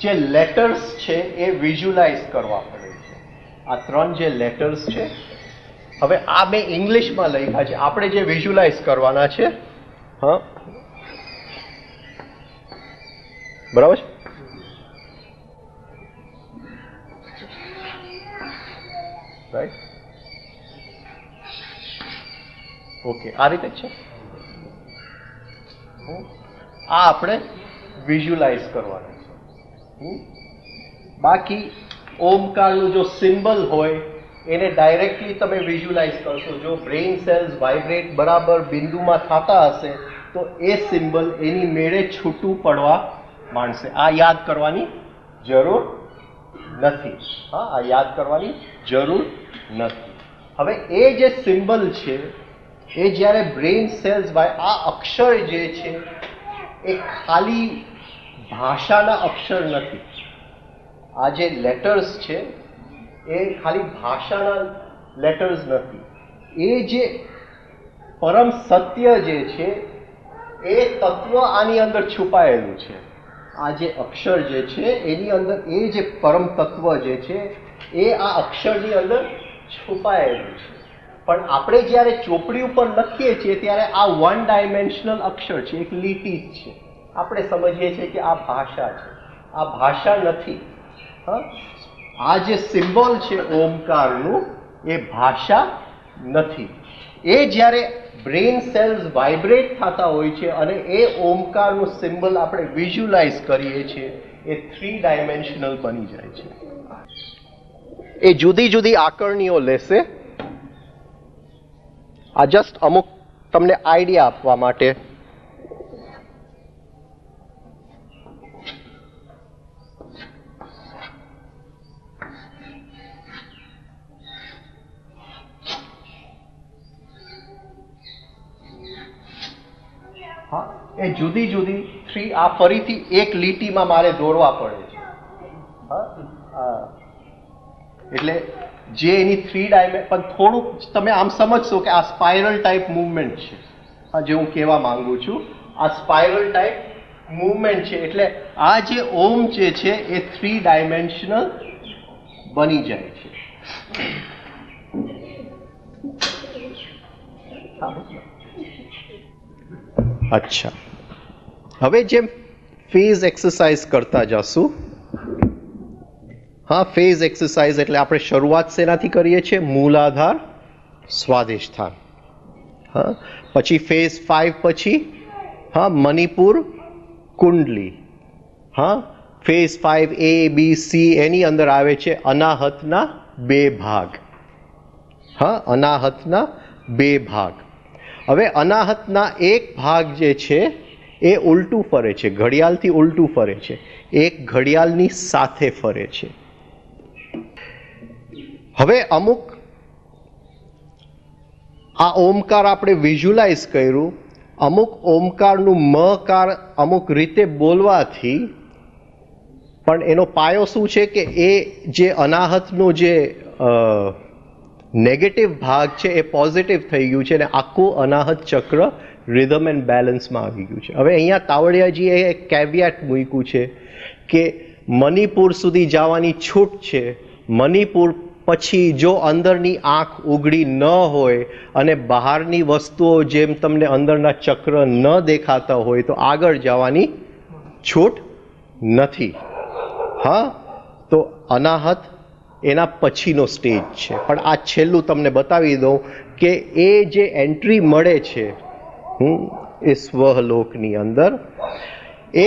જે લેટર્સ છે એ વિઝ્યુલાઇઝ કરવા પડે છે. આ ત્રણ જે લેટર્સ છે, હવે આ મેં ઇંગ્લિશમાં લખ્યા છે, આપણે જે વિઝ્યુલાઇઝ કરવાના છે. હા, બરાબર છે. રાઈટ, ઓકે, આ રીતે જ છે. આ આપણે વિઝ્યુલાઇઝ કરવાનું છે. બાકી ઓમકારનું જો સિમ્બલ હોય એને ડાયરેક્ટલી તમે વિઝ્યુલાઇઝ કરશો. જો બ્રેઇન સેલ્સ વાઇબ્રેટ બરાબર બિંદુમાં થતા હશે તો એ સિમ્બલ એની મેળે છૂટું પડવા માંડશે. આ યાદ કરવાની જરૂર નથી. હા, આ યાદ કરવાની જરૂર નથી. હવે એ જે સિમ્બલ છે એ જ્યારે બ્રેઇન સેલ્સ આ અક્ષર જે છે એ ખાલી ભાષાના અક્ષર નથી. આ જે લેટર્સ છે એ ખાલી ભાષાના લેટર્સ નથી. એ જે પરમ સત્ય જે છે એ તત્વ આની અંદર છુપાયેલું છે. આ જે અક્ષર જે છે એની અંદર એ જે પરમ તત્વ જે છે એ આ અક્ષરની અંદર છુપાયેલું છે. પણ આપણે જ્યારે ચોપડી ઉપર લખીએ છીએ ત્યારે આ વન ડાયમેન્શનલ અક્ષર છે, એક લીટી જ છે. આપણે સમજીએ છીએ કે આ ભાષા છે. આ ભાષા નથી. હા, આ જે સિમ્બોલ છે ઓમકારનું એ ભાષા નથી. એ જ્યારે બ્રેઇન સેલ્સ વાઇબ્રેટ થતા હોય છે અને એ ઓમકારનું સિમ્બલ આપણે વિઝ્યુલાઇઝ કરીએ છીએ, એ 3 ડાયમેન્શનલ બની જાય છે. એ જુદી જુદી આકારણીઓ લેશે. આ જસ્ટ અમુક તમને આઈડિયા આપવા માટે. હા, એ જુદી જુદી થ્રી, આ ફરીથી એક લીટીમાં મારે દોરવા પડે છે. એટલે જે એની થ્રી ડાયમેન્શન, પણ થોડુંક તમે આમ સમજશો કે આ સ્પાઇરલ ટાઈપ મૂવમેન્ટ છે. જે હું કહેવા માંગુ છું, આ સ્પાઇરલ ટાઈપ મૂવમેન્ટ છે. એટલે આ જે ઓમ જે છે એ થ્રી ડાયમેન્શનલ બની જાય છે. અચ્છા, હવે જેમ ફેઝ એક્સરસાઇઝ કરતા જશું. હા, ફેઝ એક્સરસાઇઝ એટલે આપણે શરૂઆત શેનાથી કરીએ છીએ? મૂલાધાર, સ્વાધિષ્ઠાન. હા, પછી ફેઝ 5 પછી હા મણિપુર, કુંડલી. હા, ફેઝ 5 A, B, C એની અંદર આવે છે અનાહતના 2 ભાગ. હા, અનાહતના 2 ભાગ. હવે અનાહતના એક ભાગ જે છે એ ઉલટું ફરે છે, ઘડિયાળથી ઉલટું ફરે છે, એક ઘડિયાળની સાથે ફરે છે. હવે અમુક આ ઓમકાર આપણે વિઝ્યુલાઇઝ કર્યું. અમુક ઓમકારનું મકાર અમુક રીતે બોલવાથી પણ એનો પાયો શું છે કે એ જે અનાહતનો જે નેગેટિવ ભાગ છે એ પોઝિટિવ થઈ ગયું છે અને આખું અનાહત ચક્ર રિધમ એન્ડ બેલેન્સમાં આવી ગયું છે. હવે અહીંયા તાવડિયાજીએ એક કેવિયાટ મૂક્યું છે કે મણિપુર સુધી જવાની છૂટ છે. મણિપુર પછી જો અંદરની આંખ ઉઘડી ન હોય અને બહારની વસ્તુઓ જેમ તમને અંદરના ચક્ર ન દેખાતા હોય તો આગળ જવાની છૂટ નથી. હા, તો અનાહત એના પછીનો સ્ટેજ છે. પણ આ છેલ્લું તમને બતાવી દઉં કે એ જે એન્ટ્રી મળે છે એ સ્વલોકની અંદર,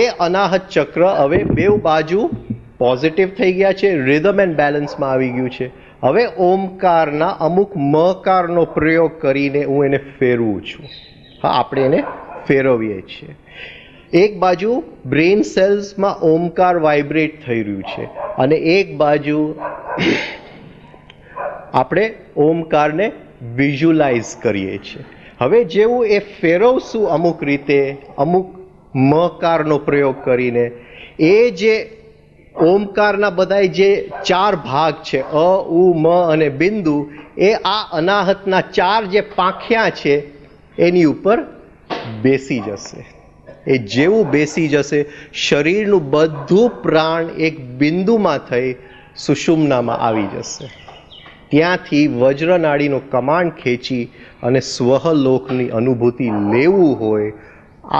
એ અનાહત ચક્ર હવે બેઉ બાજુ પોઝિટિવ થઈ ગયા છે, રિધમ એન્ડ બેલેન્સમાં આવી ગયું છે. હવે ઓમકારના અમુક મકારનો પ્રયોગ કરીને હું એને ફેરવું છું. હા, આપણે એને ફેરવીએ છીએ. એક બાજુ બ્રેઇન સેલ્સમાં ઓમકાર વાઇબ્રેટ થઈ રહ્યું છે અને એક બાજુ આપણે ઓમકારને વિઝ્યુલાઇઝ કરીએ છીએ. હવે જેવું એ ફેરવશું અમુક રીતે, અમુક મકારનો પ્રયોગ કરીને, એ જે ઓમકારના બધા જે 4 ભાગ છે, અ, ઉ, મ અને બિંદુ, એ આ અનાહતના 4 જે પાંખિયા છે એની ઉપર બેસી જશે. એ જેવું બેસી જશે, શરીરનું બધું પ્રાણ એક બિંદુમાં થઈ સુષુમ્નામાં આવી જશે. ત્યાંથી વજ્રનાડીનો કમાન્ડ ખેંચી અને સ્વહલોકની અનુભૂતિ લેવું હોય,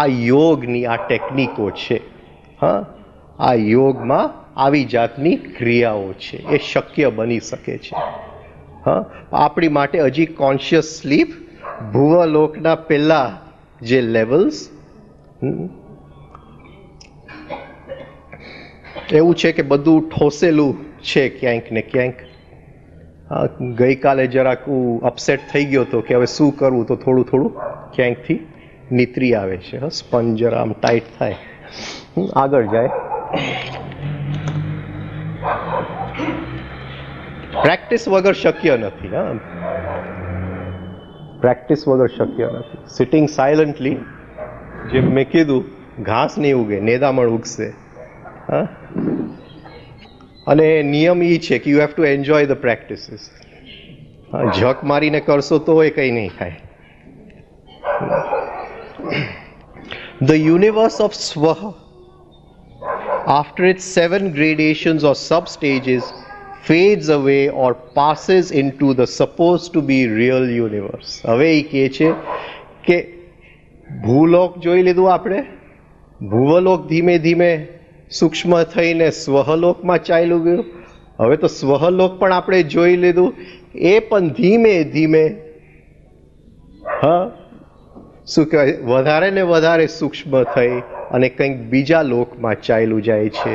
આ યોગની આ ટેકનિકો છે. હા, આ યોગમાં આવી જાતની ક્રિયાઓ છે, એ શક્ય બની શકે છે. હા, આપણી માટે હજી કોન્શિયસ સ્લીપ, ભુવલોકના પહેલા જે લેવલ્સ, એવું છે કે બધું ઠોસેલું છે ક્યાંક ને ક્યાંક. ગઈકાલે જરાક હું અપસેટ થઈ ગયો હતો કે હવે શું કરવું, તો થોડું થોડું ક્યાંકથી નીતરી આવે છે. સ્પંજ જરા આમ ટાઈટ થાય, આગળ જાય. પ્રેક્ટિસ વગર શક્ય નથી. હા, પ્રેક્ટિસ વગર શક્ય નથી. સિટિંગ સાયલન્ટલી, જેમ મેં કીધું, ઘાસ નહીં ઉગે, નેદામણ ઉગશે. હા, અને નિયમ એ છે કે you have to enjoy the practices. હા, ઝક મારીને કરશો તો એ કંઈ નહીં થાય. ધ યુનિવર્સ ઓફ સ્વ, after its 7 gradations or sub-stages, fades away or passes into the supposed to be real universe. હવે એ કહે છે કે ભૂલોક જોઈ લીધું આપણે, ભૂવલોક ધીમે ધીમે સૂક્ષ્મ થઈને સ્વહલોકમાં ચાલ્યું ગયું. હવે તો સ્વહલોક પણ આપણે જોઈ લીધું, એ પણ ધીમે ધીમે હા શું કહેવાય વધારે ને વધારે સૂક્ષ્મ થઈ અને કંઈક બીજા લોકમાં ચાલ્યું જાય છે,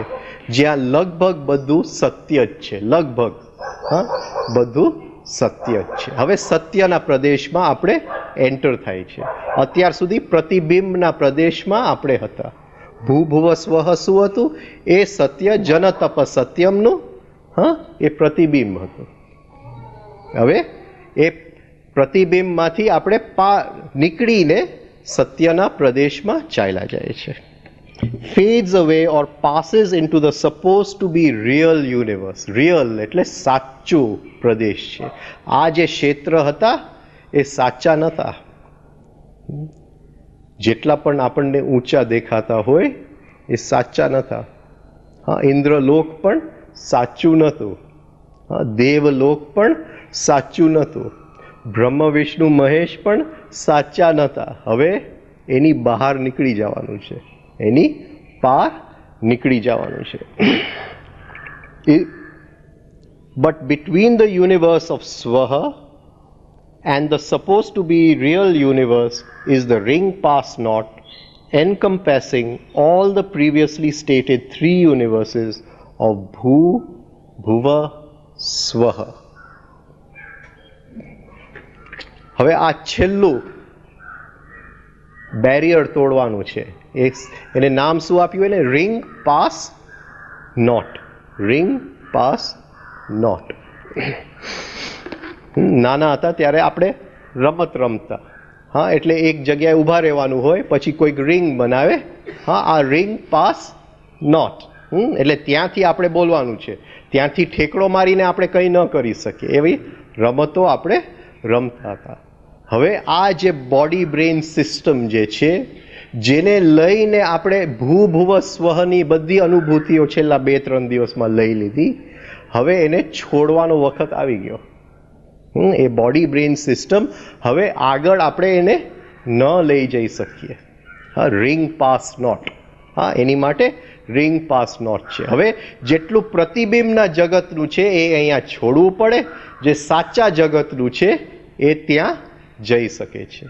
જ્યાં લગભગ બધું સત્ય જ છે. લગભગ હા બધું સત્ય જ છે. હવે સત્યના પ્રદેશમાં આપણે એન્ટર થાય છે. અત્યાર સુધી પ્રતિબિંબના પ્રદેશમાં આપણે હતા. ભૂભુવ સ્વહ શું હતું? એ સત્ય જન તપ સત્યમનું હા એ પ્રતિબિંબ હતું. હવે એ પ્રતિબિંબમાંથી આપણે નીકળીને સત્યના પ્રદેશમાં ચાલ્યા જાય છે. fades away or passes into the supposed to be real universe. Real એટલે સાચું પ્રદેશ છે. આ જે ક્ષેત્ર હતા એ સાચા નહોતા. જેટલા પણ આપણને ઊંચા દેખાતા હોય એ સાચા નહોતા. હા, ઇન્દ્રલોક પણ સાચું નહોતું. હા, દેવલોક પણ સાચું નહોતું. બ્રહ્મ વિષ્ણુ મહેશ પણ સાચા નહોતા. હવે એની બહાર નીકળી જવાનું છે, એની પાર નીકળી જવાનું છે. But between the universe of Swaha and the supposed to be real universe is the ring pass knot encompassing all the previously stated three universes of Bhu, Bhuva, Swaha. હવે આ છેલ્લું બેરિયર તોડવાનું છે. એને નામ શું આપ્યું? એને ring pass note. Ring pass note. નાના હતા ત્યારે આપણે રમત રમતા. હા, એટલે એક જગ્યાએ ઊભા રહેવાનું હોય, પછી કોઈક રિંગ બનાવે. હા, આ રિંગ પાસ નોટ. એટલે ત્યાંથી આપણે બોલવાનું છે. ત્યાંથી ઠેકડો મારીને આપણે કંઈ ન કરી શકીએ એવી રમતો આપણે રમતા હતા. હવે આ જે બોડી બ્રેઇન સિસ્ટમ જે છે, જેને લઈને આપણે ભૂભુવ સ્વહની બધી અનુભૂતિઓ છેલ્લા 2-3 દિવસમાં લઈ લીધી, હવે એને છોડવાનો વખત આવી ગયો. એ બોડી બ્રેઇન સિસ્ટમ હવે આગળ આપણે એને ન લઈ જઈ શકીએ. હા, રિંગ પાસ નોટ. હા, એની માટે રિંગ પાસ નોટ છે. હવે જેટલું પ્રતિબિંબના જગતનું છે એ અહીંયા છોડવું પડે, જે સાચા જગતનું છે એ ત્યાં જઈ શકે છે.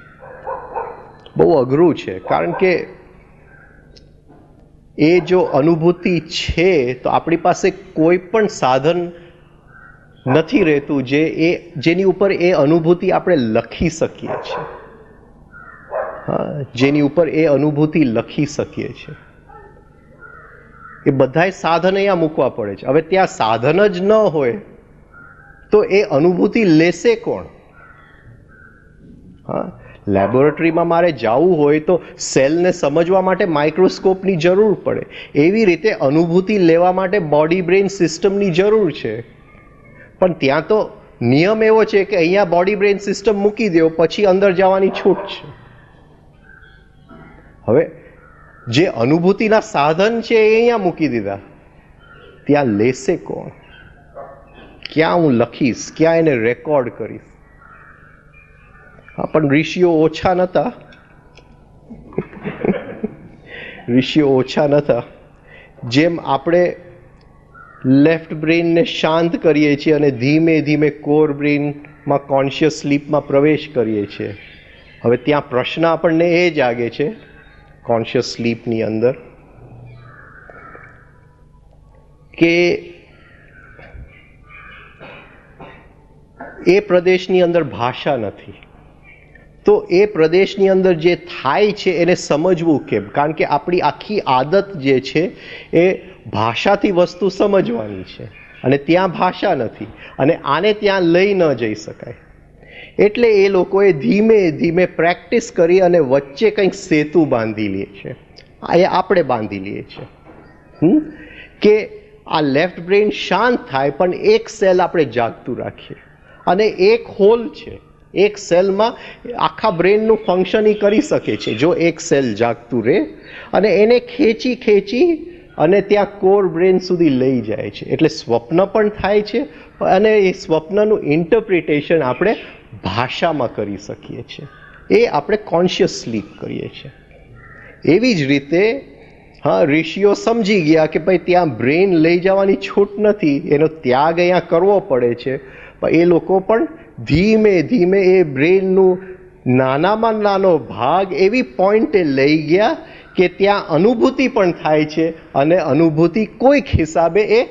બહુ અઘરું છે, કારણ કે એ જો અનુભૂતિ છે તો આપણી પાસે કોઈ પણ સાધન નથી રહેતું જેની ઉપર એ અનુભૂતિ આપણે લખી શકીએ છીએ. હા, જેની ઉપર એ અનુભૂતિ લખી શકીએ છીએ. એ બધાય સાધન અહીંયા મૂકવા પડે છે. હવે ત્યાં સાધન જ ન હોય તો એ અનુભૂતિ લેશે કોણ? હા, લેબોરેટરીમાં મારે જવું હોય તો સેલને સમજવા માટે માઇક્રોસ્કોપની જરૂર પડે. એવી રીતે અનુભૂતિ લેવા માટે બોડી બ્રેઇન સિસ્ટમની જરૂર છે. પણ ત્યાં તો નિયમ એવો છે કે અહીંયા બોડી બ્રેઇન સિસ્ટમ મૂકી દો, પછી અંદર જવાની છૂટ છે. હવે જે અનુભૂતિના સાધન છે એ અહીંયા મૂકી દીધા, ત્યાં લેશે કોણ? ક્યાં હું લખીશ? ક્યાં એને રેકોર્ડ કરીશ? હા, પણ ઋષિઓ ઓછા નહોતા. ઋષિઓ ઓછા નહોતા. જેમ આપણે લેફ્ટ બ્રેઇનને શાંત કરીએ છીએ અને ધીમે ધીમે કોર બ્રેઇનમાં કોન્શિયસ સ્લીપમાં પ્રવેશ કરીએ છીએ, હવે ત્યાં પ્રશ્ન આપણને એ જાગે છે કોન્શિયસ સ્લીપની અંદર કે એ પ્રદેશની અંદર ભાષા નથી, તો એ પ્રદેશની અંદર જે થાય છે એને સમજવું કેમ? કારણ કે આપણી આખી આદત જે છે એ ભાષાથી વસ્તુ સમજવાની છે, અને ત્યાં ભાષા નથી, અને આને ત્યાં લઈ ન જઈ શકાય. એટલે એ લોકોએ ધીમે ધીમે પ્રેક્ટિસ કરી અને વચ્ચે કંઈક સેતુ બાંધી લે છે. એ આપણે બાંધી લઈએ છીએ કે આ લેફ્ટ બ્રેઇન શાંત થાય, પણ એક સેલ આપણે જાગતું રાખીએ. અને એક હોલ છે, એક સેલમાં આખા બ્રેઇનનું ફંક્શન કરી શકે છે જો એક સેલ જાગતું રહે, અને એને ખેંચી ખેંચી અને ત્યાં કોર બ્રેઇન સુધી લઈ જાય છે. એટલે સ્વપ્ન પણ થાય છે, અને એ સ્વપ્નનું ઇન્ટરપ્રિટેશન આપણે ભાષામાં કરી શકીએ છીએ. એ આપણે કોન્શિયસ સ્લીપ કરીએ છીએ. એવી જ રીતે હા, ઋષિઓ સમજી ગયા કે ભાઈ ત્યાં બ્રેઇન લઈ જવાની છૂટ નથી, એનો ત્યાગ અહીંયા કરવો પડે છે. પણ એ લોકો પણ ધીમે ધીમે એ બ્રેઇનનું નાનામાં નાનો ભાગ એવી પોઈન્ટે લઈ ગયા કે ત્યાં અનુભૂતિ પણ થાય છે, અને અનુભૂતિ કોઈક હિસાબે એ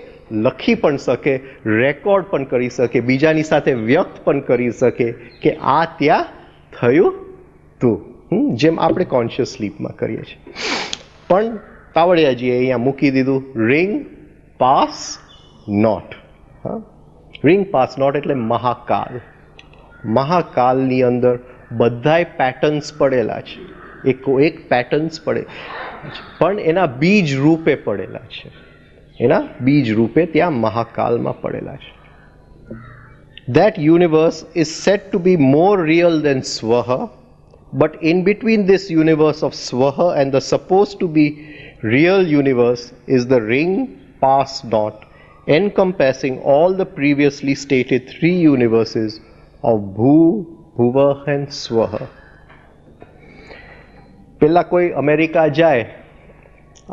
લખી પણ શકે, રેકોર્ડ પણ કરી શકે, બીજાની સાથે વ્યક્ત પણ કરી શકે કે આ ત્યાં થયું તું, જેમ આપણે કોન્શિયસ સ્લીપમાં કરીએ છીએ. પણ કાવડિયાજીએ અહીંયા મૂકી દીધું રિંગ પાસ નોટ. હા, રિંગ પાસ નોટ એટલે મહાકાલ. મહાકાલની અંદર બધાય પેટર્ન્સ પડેલા છે. એક પેટર્ન્સ પડે, પણ એના બીજ રૂપે પડેલા છે, એના બીજ રૂપે ત્યાં મહાકાલમાં પડેલા છે. That universe is said to be more real than Swaha, but in between this universe of Swaha and the supposed to be real universe is the ring pass dot, encompassing all the previously stated three universes of Bhu, Bhuva and Swaha. પેલા કોઈ America જાય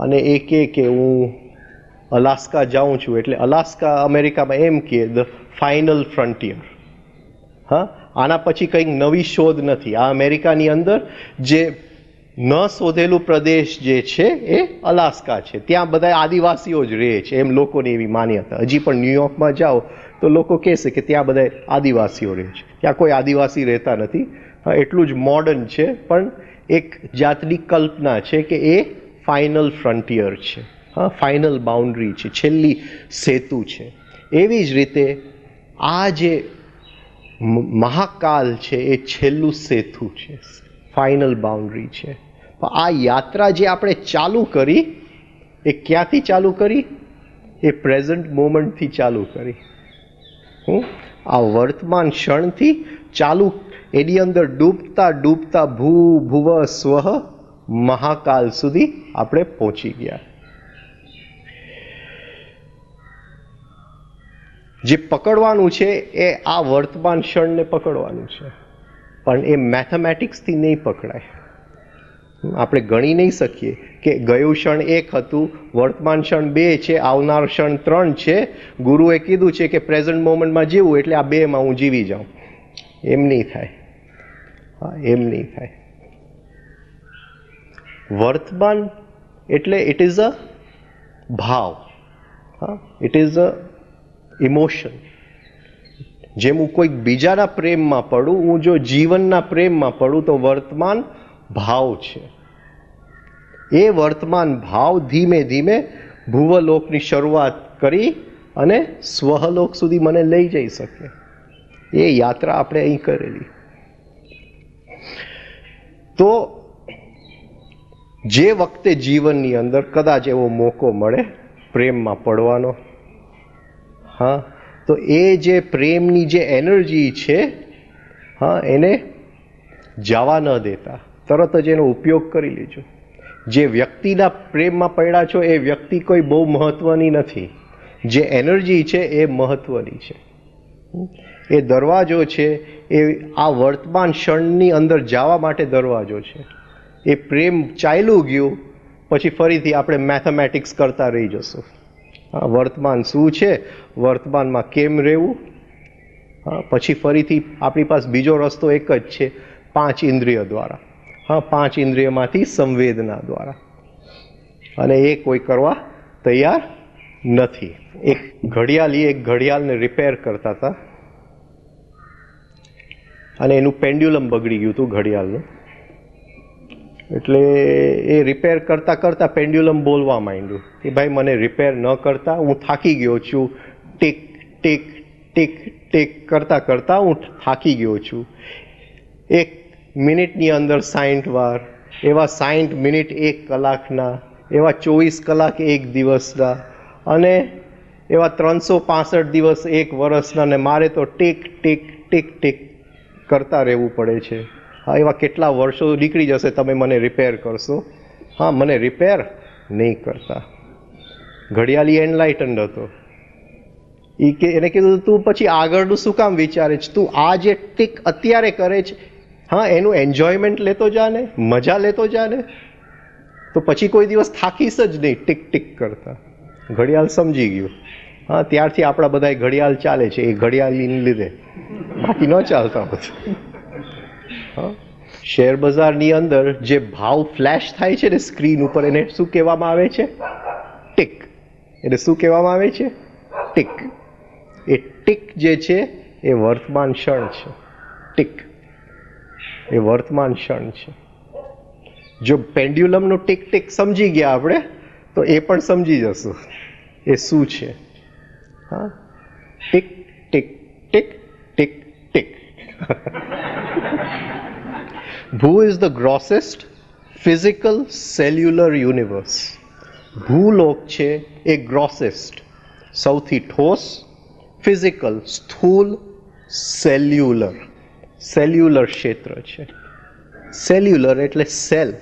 અને એ કે હું Alaska જાઉં છું, એટલે Alaska અમેરિકામાં એમ કે ધ ફાઇનલ ફ્રન્ટિયર. હા, આના પછી કંઈક નવી શોધ નથી. આ અમેરિકાની અંદર જે ન શોધેલું પ્રદેશ જે છે એ અલાસ્કા છે. ત્યાં બધા આદિવાસીઓ જ રહે છે, એમ લોકોની એવી માન્યતા. હજી પણ ન્યુયોર્કમાં જાઓ તો લોકો કહેશે કે ત્યાં બધા આદિવાસીઓ રહે છે. ત્યાં કોઈ આદિવાસી રહેતા નથી. એટલું જ મોડર્ન છે, પણ એક જાતની કલ્પના છે કે એ ફાઇનલ ફ્રન્ટિયર છે, હા, ફાઇનલ બાઉન્ડ્રી છે, છેલ્લી સેતુ છે. એવી જ રીતે આ જે મહાકાલ છે એ છેલ્લું સેતુ છે, ફાઇનલ બાઉન્ડ્રી છે. આ યાત્રા જે આપણે ચાલુ કરી એ ક્યાંથી ચાલુ કરી? એ પ્રેઝન્ટ મોમેન્ટથી ચાલુ કરી. આ વર્તમાન ક્ષણથી ચાલુ, એની અંદર ડૂબતા ડૂબતા ભૂ ભુવ સ્વહ મહાકાલ સુધી આપણે પહોંચી ગયા. જે પકડવાનું છે એ આ વર્તમાન ક્ષણને પકડવાનું છે, પણ એ મેથેમેટિક્સથી નહીં પકડાય. આપણે ગણી નહીં શકીએ કે ગયું ક્ષણ 1 હતું, વર્તમાન ક્ષણ 2 છે, આવનાર ક્ષણ 3 છે. ગુરુએ કીધું છે કે પ્રેઝન્ટ મોમેન્ટમાં જીવવું, એટલે આ 2માં હું જીવી જાઉં. એમ નહીં થાય. હા, એમ નહીં થાય. વર્તમાન એટલે ઇટ ઇઝ અ ભાવ, હા, ઇટ ઇઝ અ ઇમોશન. જેમ હું કોઈક બીજાના પ્રેમમાં પડું, હું જો જીવનના પ્રેમમાં પડું તો વર્તમાન ભાવ છે. એ વર્તમાન ભાવ ધીમે ધીમે ભુવલોકની શરૂઆત કરી અને સ્વહલોક સુધી મને લઈ જઈ શકે. એ યાત્રા આપણે અહીં કરેલી. તો જે વખતે જીવનની અંદર કદાચ એવો મોકો મળે પ્રેમમાં પડવાનો, હા, તો એ જે પ્રેમની જે એનર્જી છે, હા, એને જવા ન દેતા, તરત જ એનો ઉપયોગ કરી લેજો. જે વ્યક્તિના પ્રેમમાં પડ્યા છો એ વ્યક્તિ કોઈ બહુ મહત્વની નથી. જે એનર્જી છે એ મહત્વની છે. એ દરવાજો છે, એ આ વર્તમાન ક્ષણની અંદર જવા માટે દરવાજો છે. એ પ્રેમ ચાલ્યું ગયું પછી ફરીથી આપણે મેથેમેટિક્સ કરતા રહી જશું. હા, વર્તમાન શું છે, વર્તમાનમાં કેમ રહેવું. હા, પછી ફરીથી આપણી પાસે બીજો રસ્તો એક જ છે, 5 ઇન્દ્રિય દ્વારા. હા, 5 ઇન્દ્રિયમાંથી સંવેદના દ્વારા, અને એ કોઈ કરવા તૈયાર નથી. એક ઘડિયાળને રિપેર કરતા હતા અને એનું પેન્ડ્યુલમ બગડી ગયું હતું ઘડિયાળનું. એટલે એ રિપેર કરતાં કરતાં પેન્ડ્યુલમ બોલવા માંડ્યું કે ભાઈ મને રિપેર ન કરતા, હું થાકી ગયો છું. ટીક ટીક ટીક ટીક કરતાં કરતાં હું થાકી ગયો છું. 1 મિનિટની અંદર 60 વાર, એવા 60 મિનિટ 1 કલાકના, એવા 24 કલાક 1 દિવસના, અને એવા 365 દિવસ 1 વર્ષના, ને મારે તો ટીક ટીક ટીક ટીક કરતા રહેવું પડે છે. હા, એવા કેટલા વર્ષો નીકળી જશે, તમે મને રિપેર કરશો. હા, મને રિપેર નહીં કરતા. ઘડિયાળી એનલાઇટન્ડ હતો. એને કીધું તું પછી આગળનું શું કામ વિચારે છે, તું આ જે ટીક અત્યારે કરે છે, હા, એનું એન્જોયમેન્ટ લેતો જાને, મજા લેતો જાને, તો પછી કોઈ દિવસ થાકીશ જ નહીં ટીક ટીક કરતા. ઘડિયાળ સમજી ગયું. હા, ત્યારથી આપણા બધા ઘડિયાળ ચાલે છે એ ઘડિયાળને લીધે, બાકી ન ચાલતા હોત. હા, શેર બજારની અંદર જે ભાવ ફ્લેશ થાય છે ને સ્ક્રીન ઉપર, એને શું કહેવામાં આવે છે? ટીક. એને શું કહેવામાં આવે છે? ટીક. એ ટીક જે છે એ વર્તમાન ક્ષણ છે. ટીક એ વર્તમાન ક્ષણ છે. જો પેન્ડ્યુલમનું ટીક ટીક સમજી ગયા આપણે, તો એ પણ સમજી જશું એ શું છે. હા, ટીક ટીક ટીક ટીક ટીક. Bhu is the grossest, physical cellular universe. ભૂલોક છે એ ગ્રોસેસ્ટ, સૌથી ઠોસ, ફિઝિકલ સ્થૂલ, સેલ્યુલર સેલ્યુલર ક્ષેત્ર છે. સેલ્યુલર એટલે સેલ.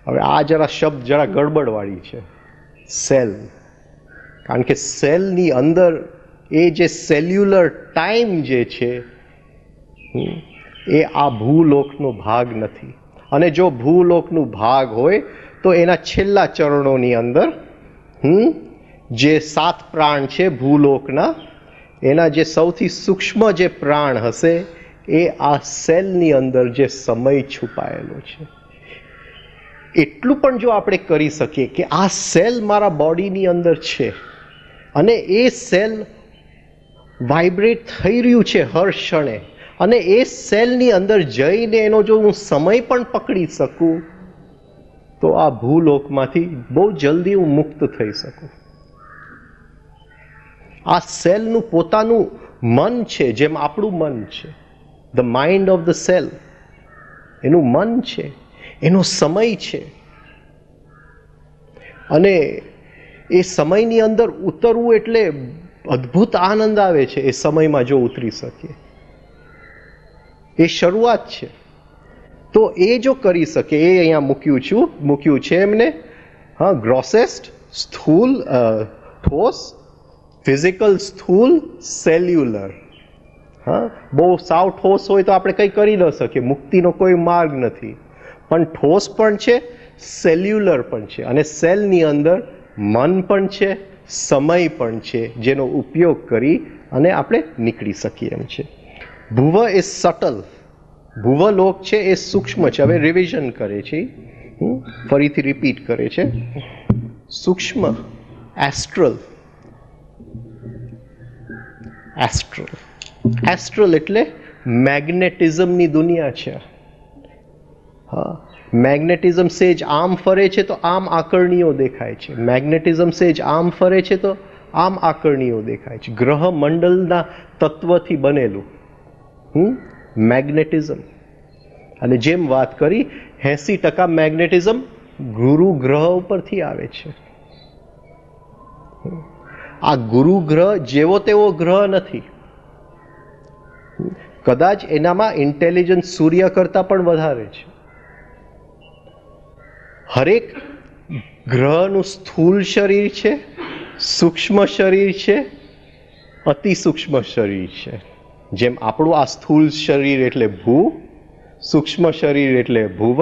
હવે આ જરા શબ્દ જરા ગડબડવાળી છે, સેલ, કારણ કે સેલની અંદર એ જે સેલ્યુલર ટાઈમ જે છે એ આ ભૂલોકનો ભાગ નથી. અને જો ભૂલોકનું ભાગ હોય તો એના છેલ્લા ચરણોની અંદર જે 7 પ્રાણ છે ભૂલોકના, એના જે સૌથી સૂક્ષ્મ જે પ્રાણ હશે એ આ સેલની અંદર જે સમય છુપાયેલો છે. એટલું પણ જો આપણે કરી શકીએ કે આ સેલ મારા બોડીની અંદર છે અને એ સેલ વાઇબ્રેટ થઈ રહ્યું છે હર ક્ષણે, અને એ સેલની અંદર જઈને એનો જો હું સમય પણ પકડી શકું તો આ ભૂલોકમાંથી બહુ જલ્દી હું મુક્ત થઈ શકું. આ સેલનું પોતાનું મન છે, જેમ આપણું મન છે. The mind of the cell, એનું મન છે, એનો સમય છે. અને એ સમયની અંદર ઉતરવું એટલે અદ્ભુત આનંદ આવે છે. એ સમયમાં જો ઉતરી શકીએ, એ શરૂઆત છે. તો એ જો કરી શકે, એ અહીંયા મૂક્યું છે એમને. હા, ગ્રોસેસ્ટ સ્થૂલ ઠોસ, ફિઝિકલ સ્થૂલ, સેલ્યુલર. હા, બહુ સાવ ઠોસ હોય તો આપણે કંઈ કરી ન શકીએ, મુક્તિનો કોઈ માર્ગ નથી. પણ ઠોસ પણ છે, સેલ્યુલર પણ છે, અને સેલની અંદર મન પણ છે, સમય પણ છે, જેનો ઉપયોગ કરી અને આપણે નીકળી શકીએ એમ છે. ભુવ એ સટલ, ભુવલોક છે એ સૂક્ષ્મ છે. હવે રિવિઝન કરે છે, ફરીથી રિપીટ કરે છે. સૂક્ષ્મ, એસ્ટ્રલ. એસ્ટ્રલ એસ્ટ્રલ એટલે મેગ્નેટિઝમની દુનિયા છે. હા, મેગ્નેટિઝમ સેજ આમ ફરે છે તો આમ આકરણીઓ દેખાય છે. મેગ્નેટિઝમ સેજ આમ ફરે છે તો આમ આકરણીઓ દેખાય છે. ગ્રહ મંડળના તત્વથી બનેલું મેગ્નેટિઝમ. અને જેમ વાત કરી, 80% મેગ્નેટિઝમ ગુરુ ગ્રહ ઉપરથી આવે છે. આ ગુરુ ગ્રહ જેવો તેવો ગ્રહ નથી. કદાચ એનામાં ઇન્ટેલિજન્સ સૂર્ય કરતાં પણ વધારે છે. હરેક ગ્રહનું સ્થૂળ શરીર છે, સૂક્ષ્મ શરીર છે, અતિ સૂક્ષ્મ શરીર છે. જેમ આપણું આ સ્થૂળ શરીર એટલે ભૂ, સૂક્ષ્મ શરીર એટલે ભુવ,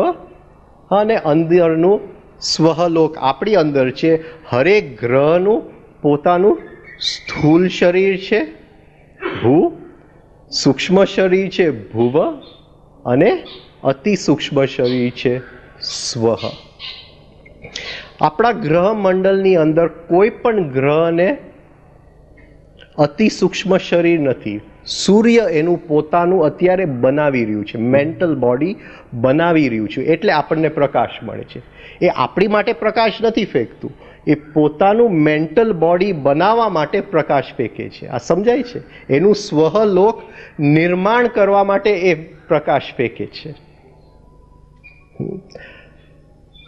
અને અંદરનું સ્વહલોક આપણી અંદર છે. હરેક ગ્રહનું પોતાનું સ્થૂળ શરીર છે ભૂ, સૂક્ષ્મ શરીર છે ભુવ, અને અતિ સૂક્ષ્મ શરીર છે સ્વહ. આપણા ગ્રહ મંડળની અંદર કોઈ પણ ગ્રહને અતિ સૂક્ષ્મ શરીર નથી. સૂર્ય એનું પોતાનું અત્યારે બનાવી રહ્યું છે, મેન્ટલ બોડી બનાવી રહ્યું છે, એટલે આપણને પ્રકાશ મળે છે. એ આપણી માટે પ્રકાશ નથી ફેંકતું, એ પોતાનું મેન્ટલ બોડી બનાવવા માટે પ્રકાશ ફેંકે છે. આ સમજાય છે? એનું સ્વહલોક નિર્માણ કરવા માટે એ પ્રકાશ ફેંકે છે.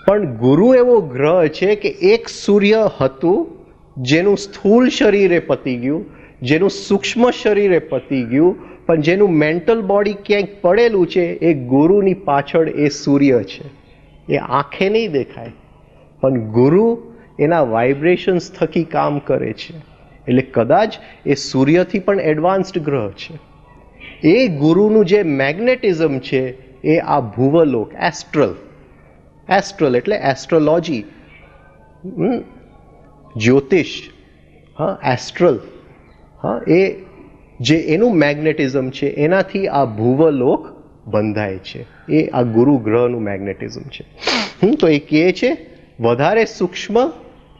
પણ ગુરુ એવો ગ્રહ છે કે એક સૂર્ય હતું જેનું સ્થૂળ શરીરે પતી ગયું, જેનું સૂક્ષ્મ શરીરે પતી ગયું, પણ જેનું મેન્ટલ બોડી ક્યાંક પડેલું છે, એ ગુરુની પાછળ એ સૂર્ય છે. એ આંખે નહીં દેખાય, પણ ગુરુ એના વાઇબ્રેશન્સ થકી કામ કરે છે. એટલે કદાચ એ સૂર્યથી પણ એડવાન્સ્ડ ગ્રહ છે. એ ગુરુનું જે મેગ્નેટિઝમ છે એ આ ભુવલોક, એસ્ટ્રલ. એસ્ટ્રલ એટલે એસ્ટ્રોલોજી, જ્યોતિષ. હા, એસ્ટ્રલ. હા, એ જે એનું મેગ્નેટિઝમ છે એનાથી આ ભુવલોક બંધાય છે. એ આ ગુરુ ગ્રહનું મેગ્નેટિઝમ છે. તો એ કહે છે વધારે સૂક્ષ્મ,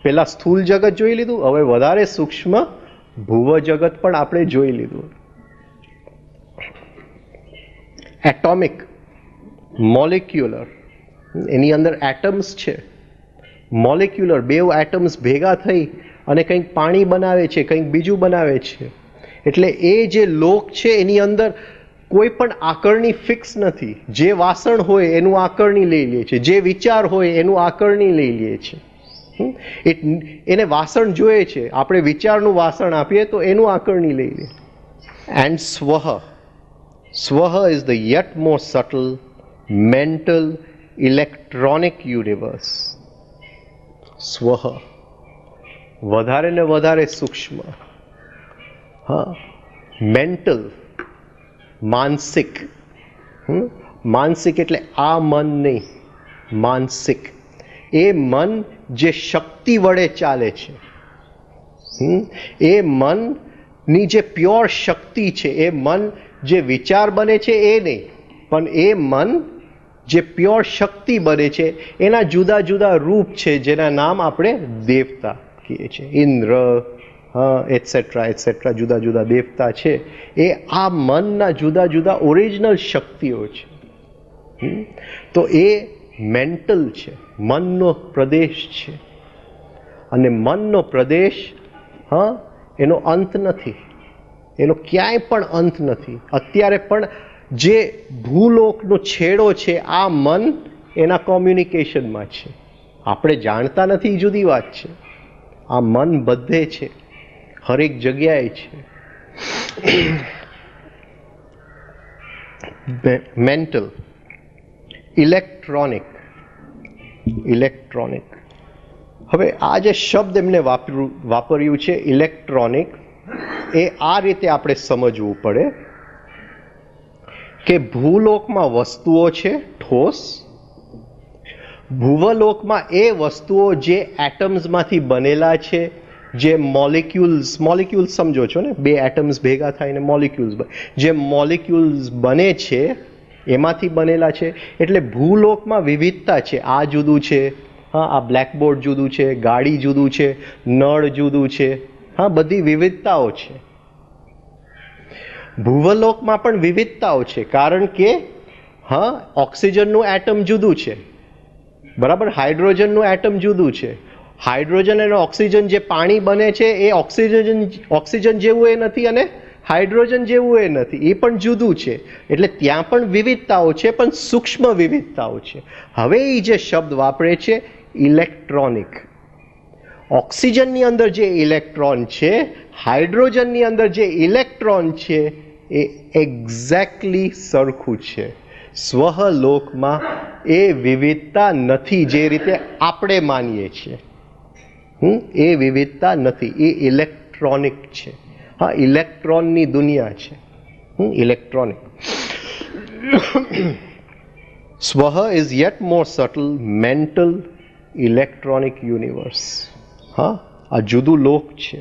પેલા સ્થૂળ જગત જોઈ લીધું, હવે વધારે સૂક્ષ્મ ભુવ જગત પણ આપણે જોઈ લીધું. એટોમિક, મોલિક્યુલર, એની અંદર એટમ્સ છે. મોલિક્યુલર, બે એટમ્સ ભેગા થઈ અને કંઈક પાણી બનાવે છે, કંઈક બીજું બનાવે છે. એટલે એ જે લોક છે એની અંદર કોઈ પણ આકરણી ફિક્સ નથી. જે વાસણ હોય એનું આકરણી લઈ લે છે, જે વિચાર હોય એનું આકરણી લઈ લે છે. એને વાસણ જોઈએ છે, આપણે વિચારનું વાસણ આપીએ તો એનું આકરણી લઈ લે. એન્ડ સ્વહ is the yet more subtle mental electronic universe. સ્વહ વધારે ને વધારે સૂક્ષ્મ, હા, મેન્ટલ માનસિક. માનસિક એટલે આ મન નહીં, માનસિક એ મન જે શક્તિ વડે ચાલે છે. એ મનની જે પ્યોર શક્તિ છે, એ મન જે વિચાર બને છે એ નહીં, પણ એ મન જે પ્યોર શક્તિ બને છે એના જુદા જુદા રૂપ છે, જેના નામ આપણે દેવતા કહીએ છીએ. ઇન્દ્ર, એટસેટ્રા એટસેટ્રા, જુદા જુદા દેવતા છે. એ આ મનના જુદા જુદા ઓરિજિનલ શક્તિઓ છે. તો એ મેન્ટલ છે, મનનો પ્રદેશ છે. અને મનનો પ્રદેશ, એનો અંત નથી, એનો ક્યાંય પણ અંત નથી. અત્યારે પણ જે ભૂલોકનો છેડો છે આ મન એના કોમ્યુનિકેશનમાં છે. આપણે જાણતા નથી, જુદી વાત છે. આ મન બધે છે, હરેક જગ્યાએ છે. Mental, electronic. હવે આ જે શબ્દ એમને વાપર્યું છે ઇલેક્ટ્રોનિક, એ આ રીતે આપણે સમજવું પડે કે ભૂલોકમાં વસ્તુઓ છે ઠોસ, ભુવલોકમાં એ વસ્તુઓ જે એટમ્સમાંથી બનેલા છે, જે મોલિક્યુલ્સ સમજો છો ને, બે એટમ્સ ભેગા થઈને મોલિક્યુલ્સ, જે મોલિક્યુલ્સ બને છે એમાંથી બનેલા છે. એટલે ભૂલોકમાં વિવિધતા છે. આ જુદું છે, આ બ્લેકબોર્ડ જુદું છે, ગાડી જુદું છે, નળ જુદું છે, બધી વિવિધતાઓ છે. ભૂવલોકમાં પણ વિવિધતાઓ છે, કારણ કે ઓક્સિજનનું એટમ જુદું છે, બરાબર, હાઇડ્રોજનનું એટમ જુદું છે. હાઇડ્રોજન અને ઓક્સિજન જે પાણી બને છે એ ઓક્સિજન જેવું એ નથી અને હાઇડ્રોજન જેવું એ નથી, એ પણ જુદું છે. એટલે ત્યાં પણ વિવિધતાઓ છે, પણ સૂક્ષ્મ વિવિધતાઓ છે. હવે એ જે શબ્દ વાપરે છે ઇલેક્ટ્રોનિક, ઓક્સિજનની અંદર જે ઇલેક્ટ્રોન છે, હાઇડ્રોજનની અંદર જે ઇલેક્ટ્રોન છે, એ એક્ઝેક્ટલી સરખું છે. સ્વહલોકમાં એ વિવિધતા નથી, જે રીતે આપણે માનીએ છીએ. એ વિવિધતા નથી, એ ઇલેક્ટ્રોનિક છે. ઇલેક્ટ્રોનની દુનિયા છે, ઇલેક્ટ્રોનિક. સ્વહ is yet more subtle mental electronic universe. આ જુદું લોક છે.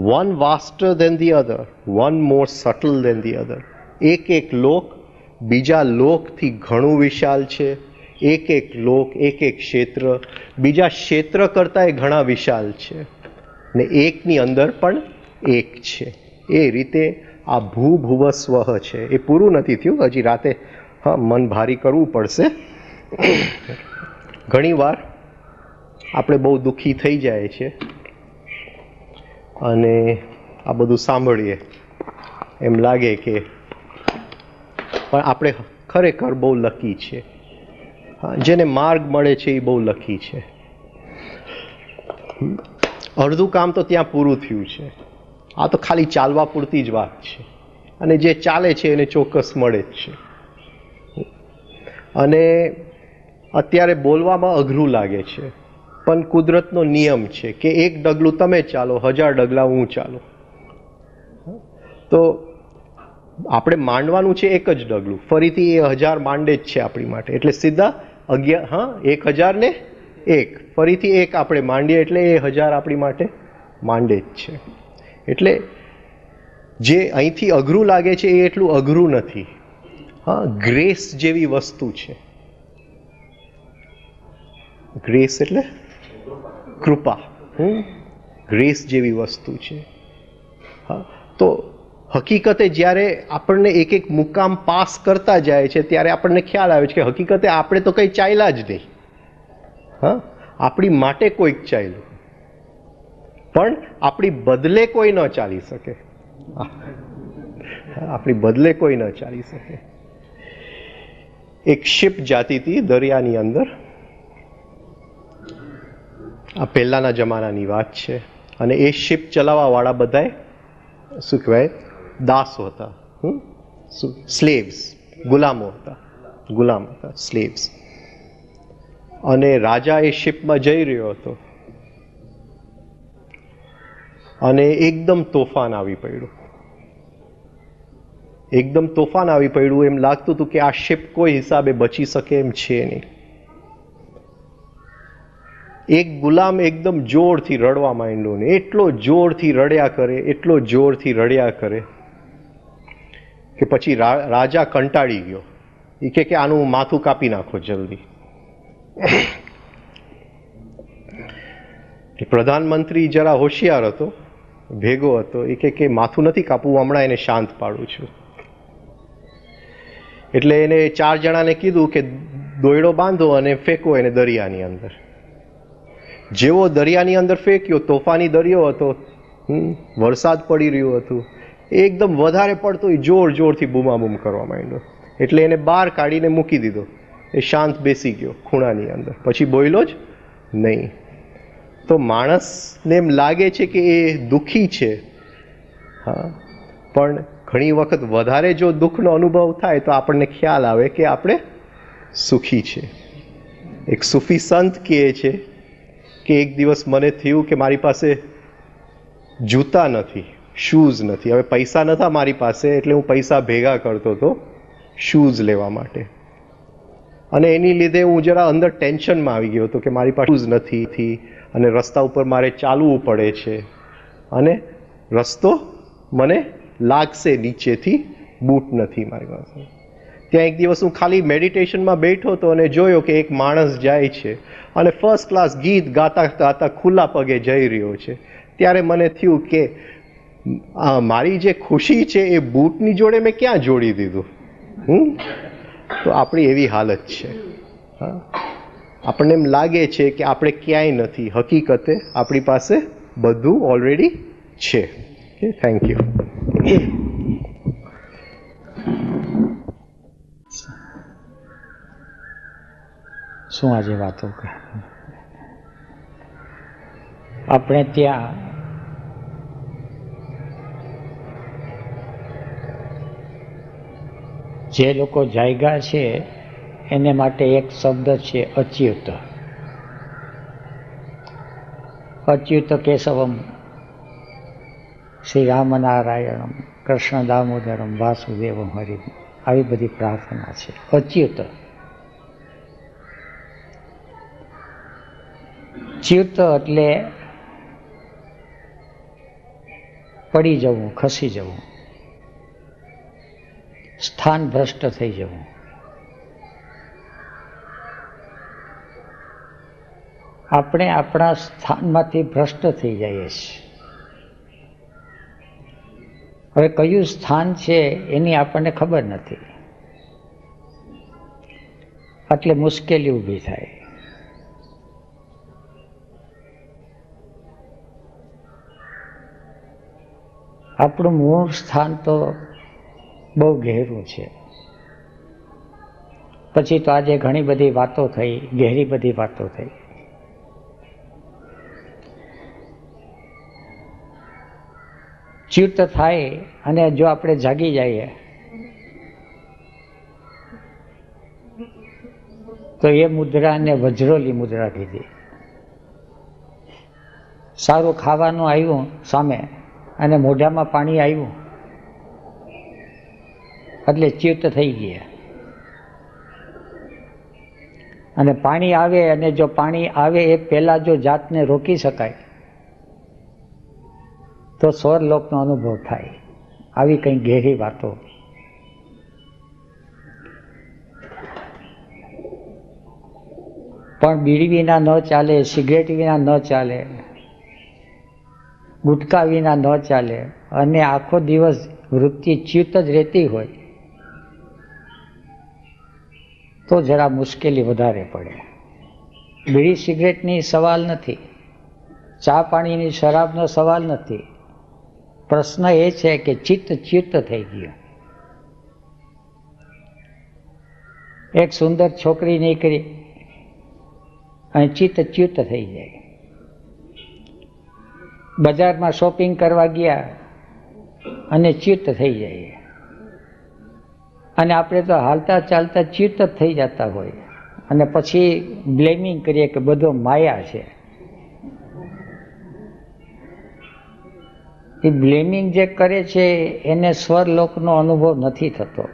One vaster than the other, one more subtle than the other. એક લોક બીજા લોકથી ઘણું વિશાલ છે. એક લોક, એક ક્ષેત્ર બીજા ક્ષેત્ર કરતાં ઘણા વિશાલ છે, ને એકની અંદર પણ એક છે. એ રીતે આ ભૂભુવ સ્વહ છે. એ પૂરું નથી થયું, હજી રાતે મન ભારી કરવું પડશે. ઘણીવાર આપણે બહુ દુઃખી થઈ જાય છે અને આ બધું સાંભળીએ એમ લાગે કે પણ આપણે ખરેખર બહુ લકી છે. જેને માર્ગ મળે છે એ બહુ લકી છે. અડધું કામ તો ત્યાં પૂરું થયું છે. આ તો ખાલી ચાલવા પૂરતી જ વાત છે, અને જે ચાલે છે એને ચોક્કસ મળે જ છે. અને અત્યારે બોલવામાં અઘરું લાગે છે, પણ કુદરતનો નિયમ છે કે એક ડગલું તમે ચાલો, 1000 ડગલા હું ચાલું. તો આપણે માંડવાનું છે એક જ ડગલું, ફરીથી એ 1000 માંડે જ છે આપણી માટે. એટલે સીધા 1000 ને 1, ફરીથી 1 આપણે માંડીએ એટલે એ 1000 આપણી માટે માંડે જ છે. એટલે જે અહીંથી અઘરું લાગે છે એ એટલું અઘરું નથી. ગ્રેસ જેવી વસ્તુ છે. ગ્રેસ એટલે કૃપા. ગ્રેસ જેવી વસ્તુ છે. તો હકીકતે જ્યારે આપણને એક મુકામ પાસ કરતા જાય છે ત્યારે આપણને ખ્યાલ આવે છે કે હકીકતે આપણે તો કંઈ ચાલ્યા જ નહીં. આપણી માટે કોઈક ચાલ્યું, પણ આપણી બદલે કોઈ ન ચાલી શકે. આપણી બદલે કોઈ ન ચાલી શકે. એક શિપ જાતી હતી દરિયાની અંદર. આ પહેલાના જમાનાની વાત છે. અને એ શિપ ચલાવવાવાળા બધાએ શું કહેવાય દાસો હતા, સ્લેવ્સ, ગુલામો હતા, સ્લેવ્સ. અને રાજા એ શિપમાં જઈ રહ્યો હતો અને એકદમ તોફાન આવી પડ્યું. એમ લાગતું હતું કે આ શિપ કોઈ હિસાબે બચી શકે એમ છે નહીં. એક ગુલામ એકદમ જોરથી રડવા માંડ્યો ને એટલો જોરથી રડ્યા કરે કે પછી રાજા કંટાળી ગયો. એ કે આનું માથું કાપી નાખો જલ્દી. પ્રધાનમંત્રી જરા હોશિયાર હતો, ભેગો હતો. એ કે માથું નથી કાપવું, હમણાં એને શાંત પાડું છું. એટલે એને 4 જણાને કીધું કે દોયડો બાંધો અને ફેંકો એને દરિયાની અંદર. જેવો દરિયાની અંદર ફેંક્યો, તોફાની દરિયો હતો, વરસાદ પડી રહ્યું હતું, એકદમ વધારે પડતો જોરથી બૂમાબૂમ કરવા માંડ્યો. એટલે એને બહાર કાઢીને મૂકી દીધો. એ શાંત બેસી ગયો ખૂણાની અંદર, પછી બોલ્યો જ નહીં. તો માણસને એમ લાગે છે કે એ દુઃખી છે, હા, પણ ઘણી વખત વધારે જો દુઃખનો અનુભવ થાય તો આપણને ખ્યાલ આવે કે આપણે સુખી છે. એક સૂફી સંત કહે છે કે એક દિવસ મને થયું કે મારી પાસે જૂતા નથી, શૂઝ નથી. હવે પૈસા નહોતા મારી પાસે, એટલે હું પૈસા ભેગા કરતો હતો શૂઝ લેવા માટે. અને એની લીધે હું જરા અંદર ટેન્શનમાં આવી ગયો હતો કે મારી પાસે શૂઝ નથી અને રસ્તા ઉપર મારે ચાલવું પડે છે અને રસ્તો મને લાગશે નીચેથી, બૂટ નથી મારી પાસે. ત્યાં એક દિવસ હું ખાલી મેડિટેશનમાં બેઠો હતો અને જોયો કે એક માણસ જાય છે અને ફર્સ્ટ ક્લાસ ગીત ગાતા ખુલ્લા પગે જઈ રહ્યો છે. ત્યારે મને થયું કે મારી જે ખુશી છે એ બૂટની જોડે મેં ક્યાં જોડી દીધું. તો આપણી એવી હાલત છે. આપણને એમ લાગે છે કે આપણે ક્યાંય નથી, હકીકતે આપણી પાસે બધું ઓલરેડી છે. Thank you. શું આજે વાતો કહે. આપણે ત્યાં જે લોકો જાયગા છે એને માટે એક શબ્દ છે અચ્યુત. અચ્યુત કેશવમ શ્રી રામનારાયણમ કૃષ્ણ દામોદરમ વાસુદેવમ હરિ, આવી બધી પ્રાર્થના છે. અચ્યુત, ચ્યુત એટલે પડી જવું, ખસી જવું, સ્થાન ભ્રષ્ટ થઈ જવું. આપણે આપણા સ્થાનમાંથી ભ્રષ્ટ થઈ જઈએ છીએ. હવે કયું સ્થાન છે એની આપણને ખબર નથી, એટલે મુશ્કેલી ઊભી થાય. આપણું મૂળ સ્થાન તો બહુ ગહેરું છે. પછી તો આજે ઘણી બધી વાતો થઈ, ગહેરી બધી વાતો થઈ. ચ્યુત થાય અને જો આપણે જાગી જઈએ તો એ મુદ્રાને વજ્રોલી મુદ્રા કીધી. સારું ખાવાનું આવ્યું સામે અને મોઢામાં પાણી આવ્યું એટલે ચ્યુત થઈ ગયા. અને પાણી આવે અને જો પાણી આવે એ પહેલાં જો જાતને રોકી શકાય તો સ્વરલોકનો અનુભવ થાય. આવી કંઈ ગહેરી વાતો. પણ બીડી વિના ન ચાલે, સિગરેટ વિના ન ચાલે, ગુટકા વિના ન ચાલે અને આખો દિવસ વૃત્તિ ચ્યુત જ રહેતી હોય તો જરા મુશ્કેલી વધારે પડે. બીડી સિગરેટની સવાલ નથી, ચા પાણીની શરાબનો સવાલ નથી. પ્રશ્ન એ છે કે ચિત્ત ચ્યુત થઈ ગયું. એક સુંદર છોકરી નીકળી અને ચિત્ત ચ્યુત થઈ જાય. બજારમાં શોપિંગ કરવા ગયા અને ચ્યુત થઈ જાય. અને આપણે તો હાલતા ચાલતા ચ્યુત જ થઈ જતા હોય અને પછી બ્લેમિંગ કરીએ કે બધો માયા છે. એ બ્લેમિંગ જે કરે છે એને સ્વરલોકનો અનુભવ નથી થતો.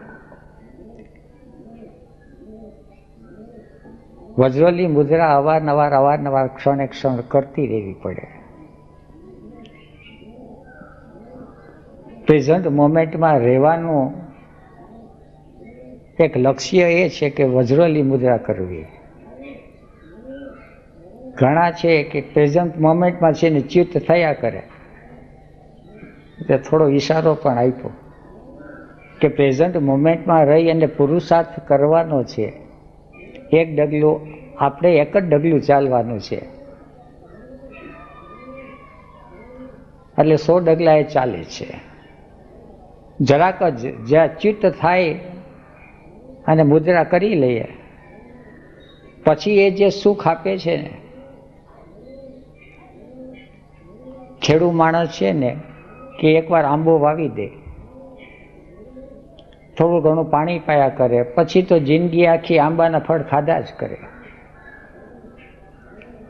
વજ્રલી મુદ્રા અવારનવાર ક્ષણે ક્ષણ કરતી રહેવી પડે. પ્રેઝન્ટ મોમેન્ટમાં રહેવાનું એક લક્ષ્ય એ છે કે વજ્રલી મુદ્રા કરવી. ઘણા છે કે પ્રેઝન્ટ મોમેન્ટમાં છે ને ચ્યુત થયા કરે. એટલે થોડો ઈશારો પણ આપ્યો કે પ્રેઝન્ટ મોમેન્ટમાં રહી અને પુરુષાર્થ કરવાનો છે. એક ડગલું આપણે એક જ ડગલું ચાલવાનું છે, એટલે 100 ડગલા એ ચાલે છે. જરાક જ જ્યાં ચિત્ત થાય અને મુદ્રા કરી લઈએ પછી એ જે સુખ આપે છે ને, ખેડૂત માણસ છે ને કે એકવાર આંબો વાવી દે, થોડું ઘણું પાણી પાયા કરે, પછી તો જિંદગી આખી આંબાના ફળ ખાધા જ કરે.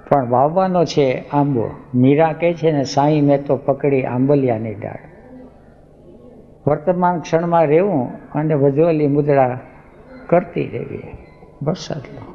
પણ વાવવાનો છે આંબો. મીરા કહે છે ને, સાંઈ મેં તો પકડી આંબલિયાની ડાળ. વર્તમાન ક્ષણમાં રહેવું અને વજ્રલી મુદ્રા કરતી રહેવી. બસ આટલું.